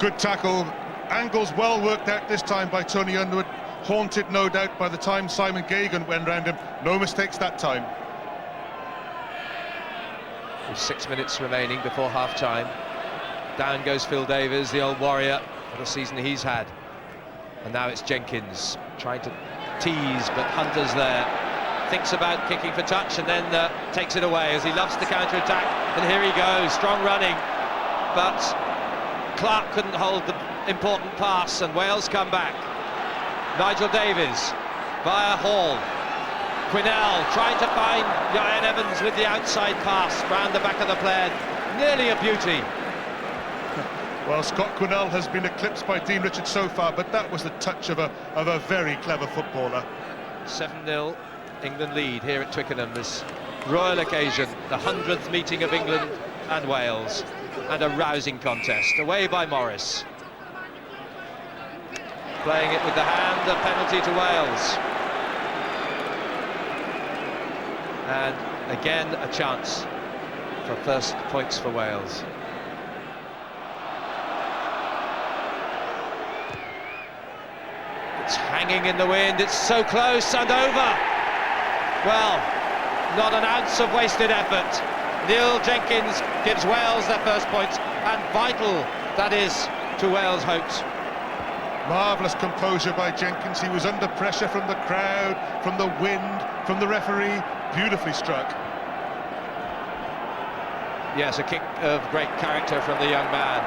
Good tackle, angles well worked out this time by Tony Underwood, haunted no doubt by the time Simon Gagan went round him. No mistakes that time. With 6 minutes remaining before half-time. Down goes Phil Davies, the old warrior, for the season he's had. And now it's Jenkins trying to tease, but Hunter's there. Thinks about kicking for touch and then takes it away as he loves to counter-attack. And here he goes, strong running, but Clark couldn't hold the important pass, and Wales come back. Nigel Davies via Hall. Quinnell trying to find Ian Evans with the outside pass round the back of the player. Nearly a beauty. Well, Scott Quinnell has been eclipsed by Dean Richards so far, but that was the touch of a very clever footballer. 7-0, England lead here at Twickenham. This royal occasion, the 100th meeting of England and Wales, and a rousing contest. Away by Morris. Playing it with the hand, a penalty to Wales. And again, a chance for first points for Wales. It's hanging in the wind, it's so close and over. Well, not an ounce of wasted effort. Neil Jenkins gives Wales their first points, and vital that is to Wales' hopes. Marvellous composure by Jenkins. He was under pressure from the crowd, from the wind, from the referee. Beautifully struck. Yes, a kick of great character from the young man.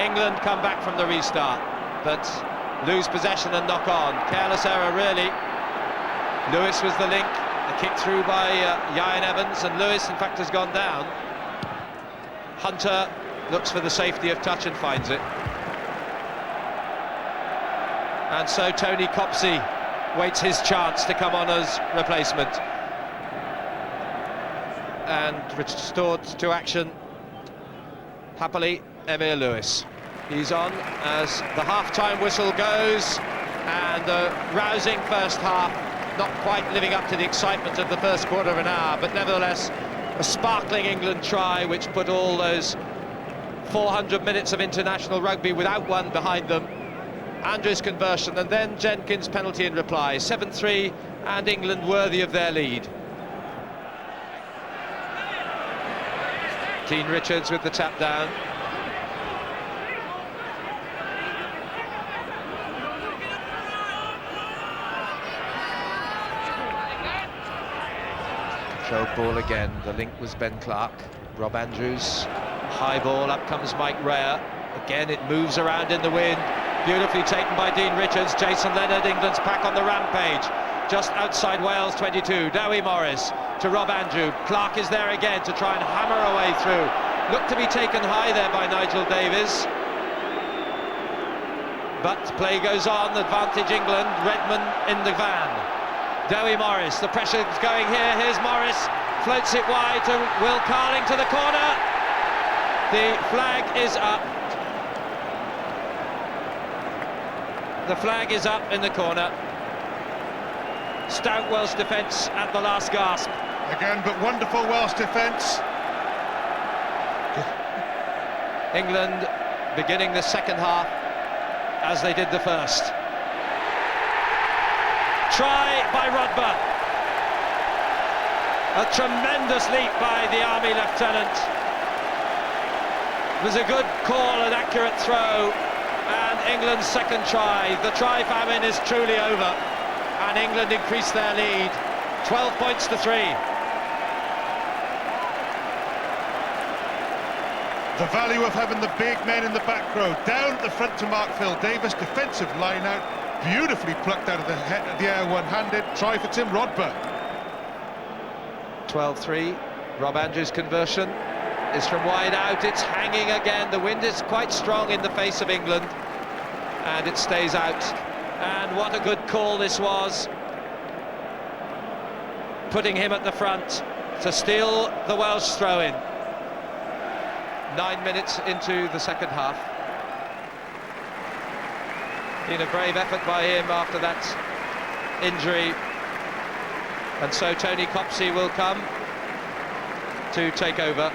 England come back from the restart, but lose possession and knock on. Careless error, really. Lewis was the link. A kick through by Ian Evans, and Lewis, in fact, has gone down. Hunter looks for the safety of touch and finds it. And so Tony Copsey waits his chance to come on as replacement. and restored to action happily, Emile Lewis. He's on as the half-time whistle goes, and a rousing first half, not quite living up to the excitement of the first quarter of an hour, but nevertheless a sparkling England try which put all those 400 minutes of international rugby without one behind them. Andrew's conversion, and then Jenkins' penalty in reply. 7-3, and England worthy of their lead. Dean Richards with the tap down. Controlled ball again. The link was Ben Clark. Rob Andrews. High ball, up comes Mike Rea. Again, it moves around in the wind. Beautifully taken by Dean Richards. Jason Leonard, England's pack on the rampage. Just outside Wales 22. Dewi Morris to Rob Andrew. Clark is there again to try and hammer away through. Looked to be taken high there by Nigel Davies. But play goes on, advantage England. Redmond in the van. Dewi Morris, the pressure is going here. Here's Morris, floats it wide to Will Carling to the corner. The flag is up. The flag is up in the corner. Stout Welsh defence at the last gasp. Again, but wonderful Welsh defence. England beginning the second half as they did the first. Try by Rodber. A tremendous leap by the Army lieutenant. It was a good call, an accurate throw, and England's second try. The try famine is truly over, and England increased their lead, 12 points to 3. The value of having the big men in the back row, down at the front to mark Phil Davis, defensive line out, beautifully plucked out of the air one-handed, try for Tim Rodber. 12-3, Rob Andrews' conversion is from wide out, it's hanging again, the wind is quite strong in the face of England, and it stays out. And what a good call this was, putting him at the front to steal the Welsh throw-in. 9 minutes into the second half. Been a brave effort by him after that injury, and so Tony Copsey will come to take over.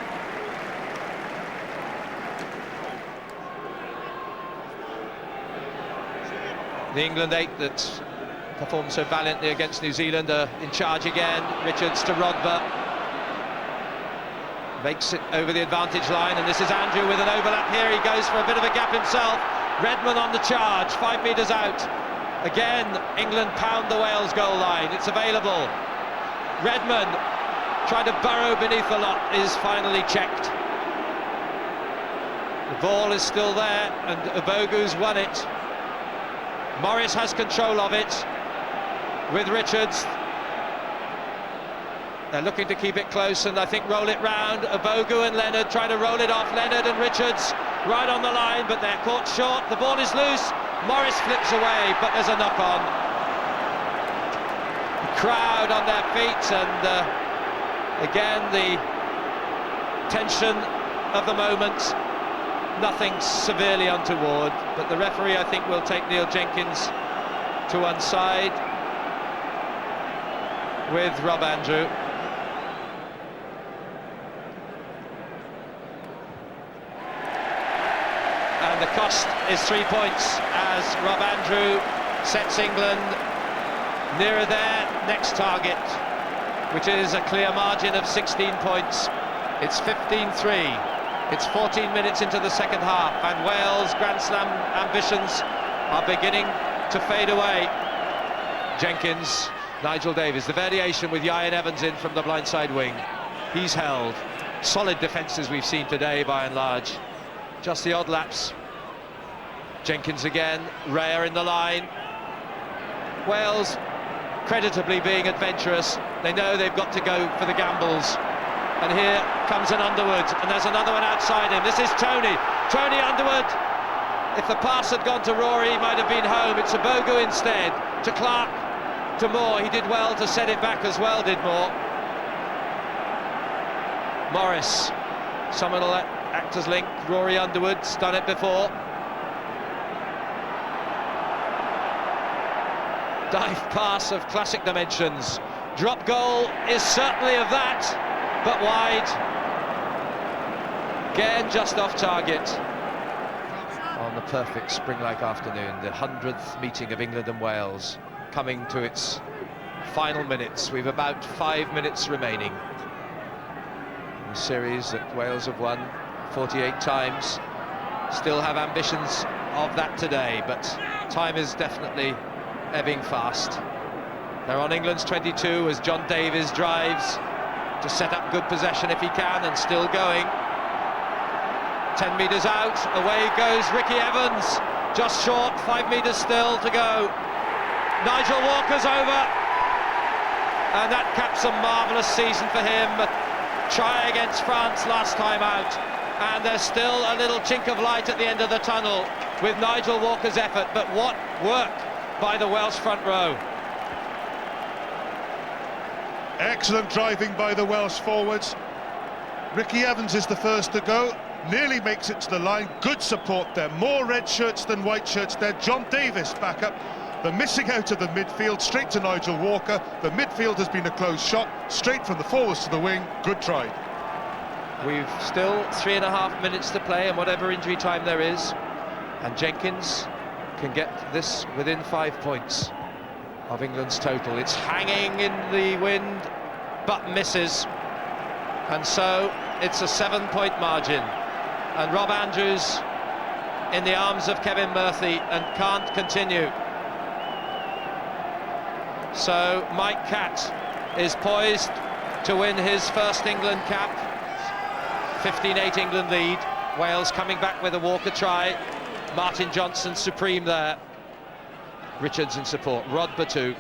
The England 8 that performed so valiantly against New Zealand are in charge again. Richards to Rodber. Makes it over the advantage line, and this is Andrew with an overlap here. He goes for a bit of a gap himself. Redmond on the charge, 5 metres out. Again, England pound the Wales goal line. It's available. Redmond, trying to burrow beneath the lot, is finally checked. The ball is still there, and Obogu's won it. Morris has control of it with Richards. They're looking to keep it close and I think roll it round. Obogu and Leonard trying to roll it off. Leonard and Richards right on the line, but they're caught short. The ball is loose. Morris flips away, but there's a knock-on. The crowd on their feet, and again the tension of the moment. Nothing severely untoward, but the referee, I think, will take Neil Jenkins to one side with Rob Andrew. And the cost is 3 points as Rob Andrew sets England nearer their next target, which is a clear margin of 16 points. It's 15-3. It's 14 minutes into the second half, and Wales' Grand Slam ambitions are beginning to fade away. Jenkins, Nigel Davies, the variation with Ian Evans in from the blindside wing. He's held. Solid defences we've seen today by and large. Just the odd lapse. Jenkins again, Rea in the line. Wales creditably being adventurous. They know they've got to go for the gambles. And here comes an Underwood, and there's another one outside him. This is Tony Underwood. If the pass had gone to Rory, he might have been home. It's Obogu instead, to Clark, to Moore. He did well to set it back as well, did Moore. Morris, someone will act as link. Rory Underwood's done it before. Dive pass of classic dimensions. Drop goal is certainly of that, but wide. Again, just off target. On the perfect spring-like afternoon, the 100th meeting of England and Wales coming to its final minutes. We've about 5 minutes remaining. A series that Wales have won 48 times. Still have ambitions of that today, but time is definitely ebbing fast. They're on England's 22 as John Davies drives to set up good possession if he can, and still going. 10 metres out, away goes Ricky Evans, just short, 5 metres still to go. Nigel Walker's over, and that caps a marvellous season for him. Try against France last time out, and there's still a little chink of light at the end of the tunnel with Nigel Walker's effort, but what work by the Welsh front row. Excellent driving by the Welsh forwards. Ricky Evans is the first to go, nearly makes it to the line. Good support there, more red shirts than white shirts there. John Davies back up. The missing out of the midfield, straight to Nigel Walker. The midfield has been a close shot, straight from the forwards to the wing. Good try. We've still 3.5 minutes to play, and whatever injury time there is, and Jenkins can get this within 5 points of England's total. It's hanging in the wind, but misses, and so it's a 7-point margin. And Rob Andrews in the arms of Kevin Murphy and can't continue. So Mike Catt is poised to win his first England cap. 15-8 England lead. Wales coming back with a Walker try. Martin Johnson supreme there. Richards in support. Rod Batu.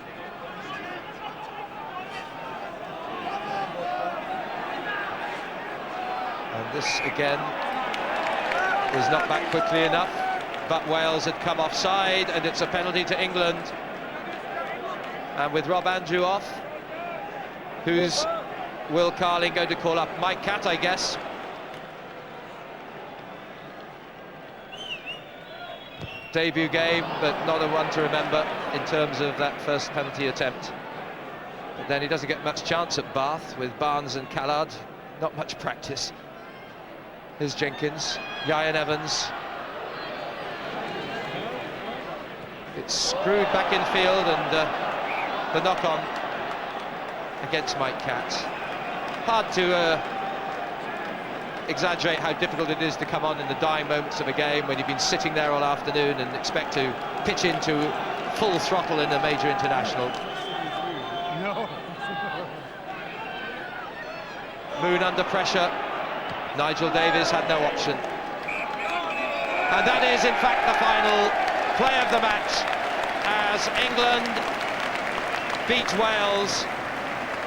And this again is not back quickly enough, but Wales had come offside, and it's a penalty to England. And with Rob Andrew off, who's Will Carling going to call up? Mike Catt, I guess. Debut game, but not a one to remember in terms of that first penalty attempt. But then he doesn't get much chance at Bath with Barnes and Callard. Not much practice. Here's Jenkins, Ian Evans. It's screwed back in field, and the knock-on against Mike Catt. Hard to exaggerate how difficult it is to come on in the dying moments of a game when you've been sitting there all afternoon and expect to pitch into full throttle in a major international. No. Moon under pressure. Nigel Davies had no option. And that is in fact the final play of the match, as England beat Wales.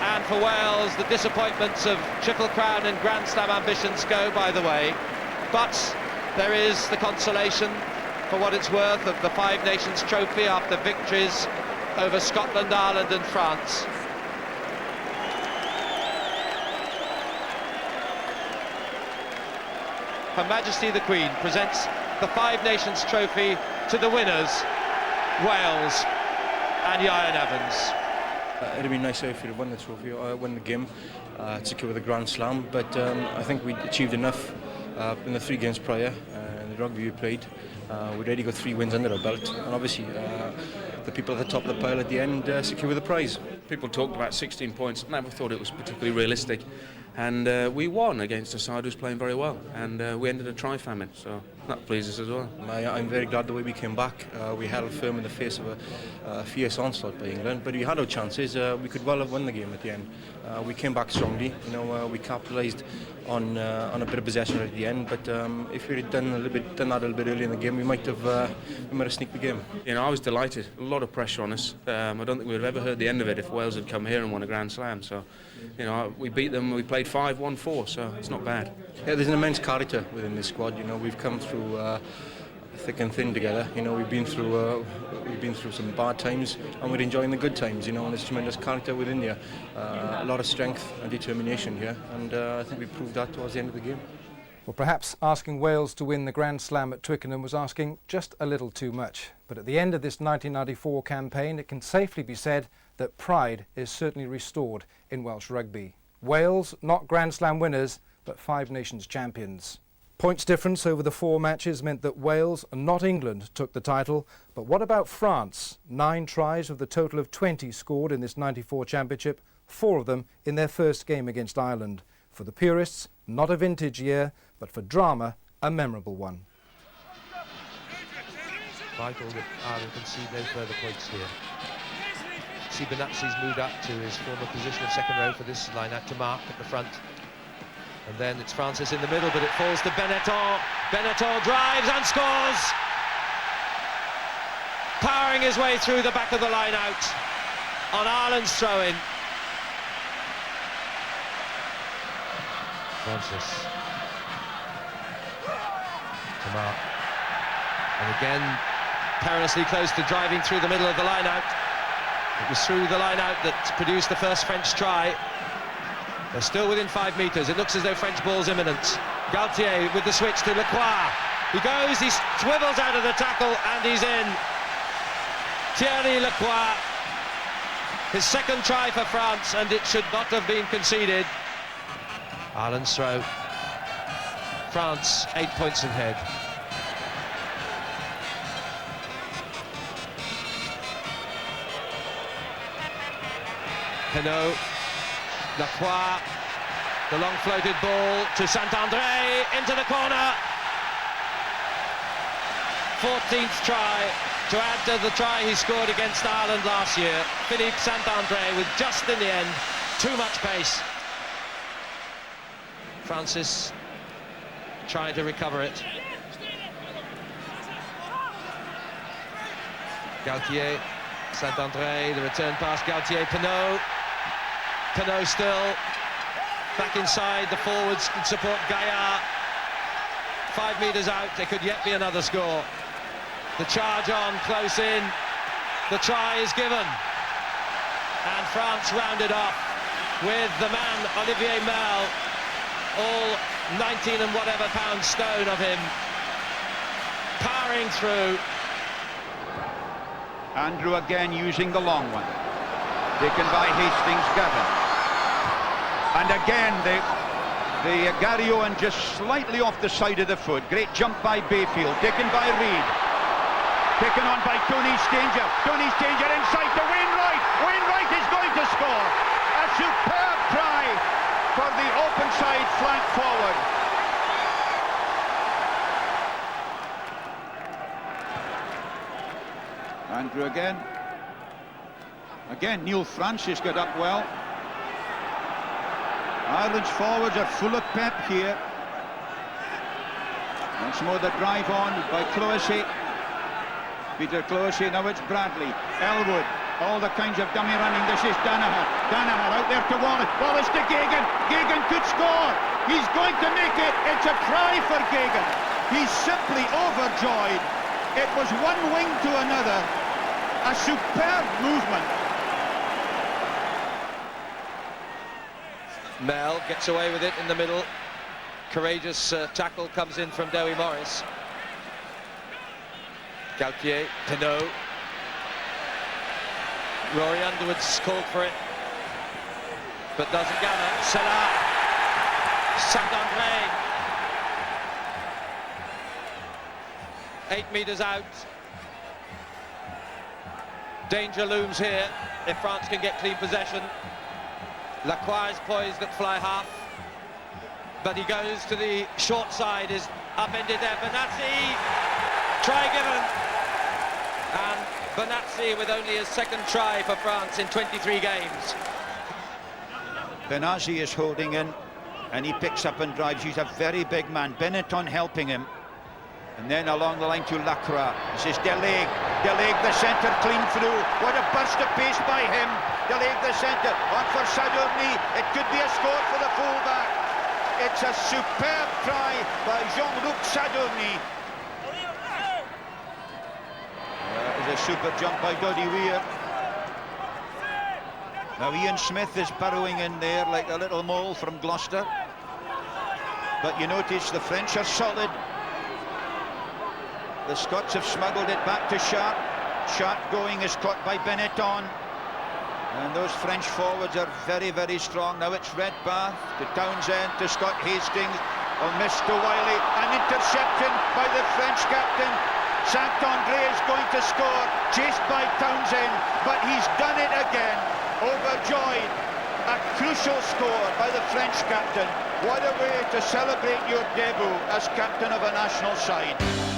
And for Wales, the disappointments of Triple Crown and Grand Slam ambitions go by the way. But there is the consolation, for what it's worth, of the Five Nations trophy after victories over Scotland, Ireland and France. Her Majesty the Queen presents the Five Nations trophy to the winners, Wales and Ian Evans. It'd be nicer if we'd won the trophy, or won the game, to secure the Grand Slam, but I think we achieved enough in the 3 games prior, and the rugby we played. We'd already got 3 wins under our belt, and obviously the people at the top of the pile at the end secure the prize. People talked about 16 points, never thought it was particularly realistic, and we won against a side who's playing very well, and we ended a try famine, so that pleases us as well. I'm very glad the way we came back. We held firm in the face of a fierce onslaught by England, but we had our chances. We could well have won the game at the end. We came back strongly. We capitalised on a bit of possession at the end, but if we had done that a little bit earlier in the game, we might have sneaked the game. I was delighted. A lot of pressure on us. I don't think we'd have ever heard the end of it if Wales had come here and won a Grand Slam. So, we beat them. We played 5, won 4, so it's not bad. Yeah, there's an immense character within this squad. We've come through thick and thin together. You know, we've been through some bad times, and we're enjoying the good times. You know, and there's tremendous character within here, a lot of strength and determination here, and I think we proved that towards the end of the game. Well, perhaps asking Wales to win the Grand Slam at Twickenham was asking just a little too much. But at the end of this 1994 campaign, it can safely be said that pride is certainly restored in Welsh rugby. Wales, not Grand Slam winners, but Five Nations champions. Points difference over the 4 matches meant that Wales, and not England, took the title. But what about France? 9 tries of the total of 20 scored in this 94 championship, 4 of them in their first game against Ireland. For the purists, not a vintage year, but for drama, a memorable one. Vital that Ireland concede no further points here. See, Benazzi's moved up to his former position of second row for this line-out to mark at the front. And then it's Francis in the middle, but it falls to Benetton. Benetton drives and scores! Powering his way through the back of the line-out on Ireland's throw-in. Francis to mark. And again, perilously close to driving through the middle of the line-out. It was through the line-out that produced the first French try. They're still within 5 metres. It looks as though French ball's imminent. Galtier with the switch to Lacroix. He goes, he swivels out of the tackle, and he's in. Thierry Lacroix, his second try for France, and it should not have been conceded. Ireland's throw. France 8 points ahead. Penaud, Lacroix, the long floated ball to Saint-André, into the corner. 14th try to add to the try he scored against Ireland last year. Philippe Saint-André with just in the end too much pace. Francis trying to recover it. Galtier, Saint-André, the return pass, Galtier, Penaud. Penaud still back inside, the forwards can support Gaillard. 5 metres out, there could yet be another score. The charge on, close in, the try is given. And France rounded off with the man, Olivier Mel, all 19 and whatever pound stone of him, powering through. Andrew again using the long one, taken by Hastings Gavin. And again, the Garryowen just slightly off the side of the foot. Great jump by Bayfield, taken by Reid. Taken on by Tony Stanger. Tony Stanger inside to Wainwright. Wainwright is going to score. A superb try for the open side flank forward. Andrew again. Again, Neil Francis got up well. Ireland's forwards are full of pep here. Once more the drive on by Clohessy. Peter Clohessy, now it's Bradley. Elwood, all the kinds of dummy running. This is Danaher. Danaher out there to Wallace. Wallace to Gagan. Gagan could score. He's going to make it. It's a try for Gagan. He's simply overjoyed. It was one wing to another. A superb movement. Mel gets away with it in the middle. Courageous tackle comes in from Dewi Morris. Galtier, Penaud. Rory Underwood's called for it, but doesn't gather. Salah, Saint-André. 8 metres out. Danger looms here if France can get clean possession. Lacroix is poised at fly half, but he goes to the short side, is upended there. Benazzi, try given. And Benazzi with only his second try for France in 23 games. Benazzi is holding in, and he picks up and drives. He's a very big man. Benetton helping him. And then along the line to Lacroix. This is Delague. Delague the centre, clean through. What a burst of pace by him. Delague the centre, on for Sadourny. It could be a score for the fullback. It's a superb try by Jean-Luc Sadourny. There's a super jump by Doddy Weir. Now Ian Smith is burrowing in there like a little mole from Gloucester. But you notice the French are solid. The Scots have smuggled it back to Sharp. Sharp going is caught by Benetton. And those French forwards are very, very strong. Now it's Redpath to Townsend to Scott Hastings. A miss to Wiley. An interception by the French captain. Saint-André is going to score, chased by Townsend, but he's done it again. Overjoyed. A crucial score by the French captain. What a way to celebrate your debut as captain of a national side.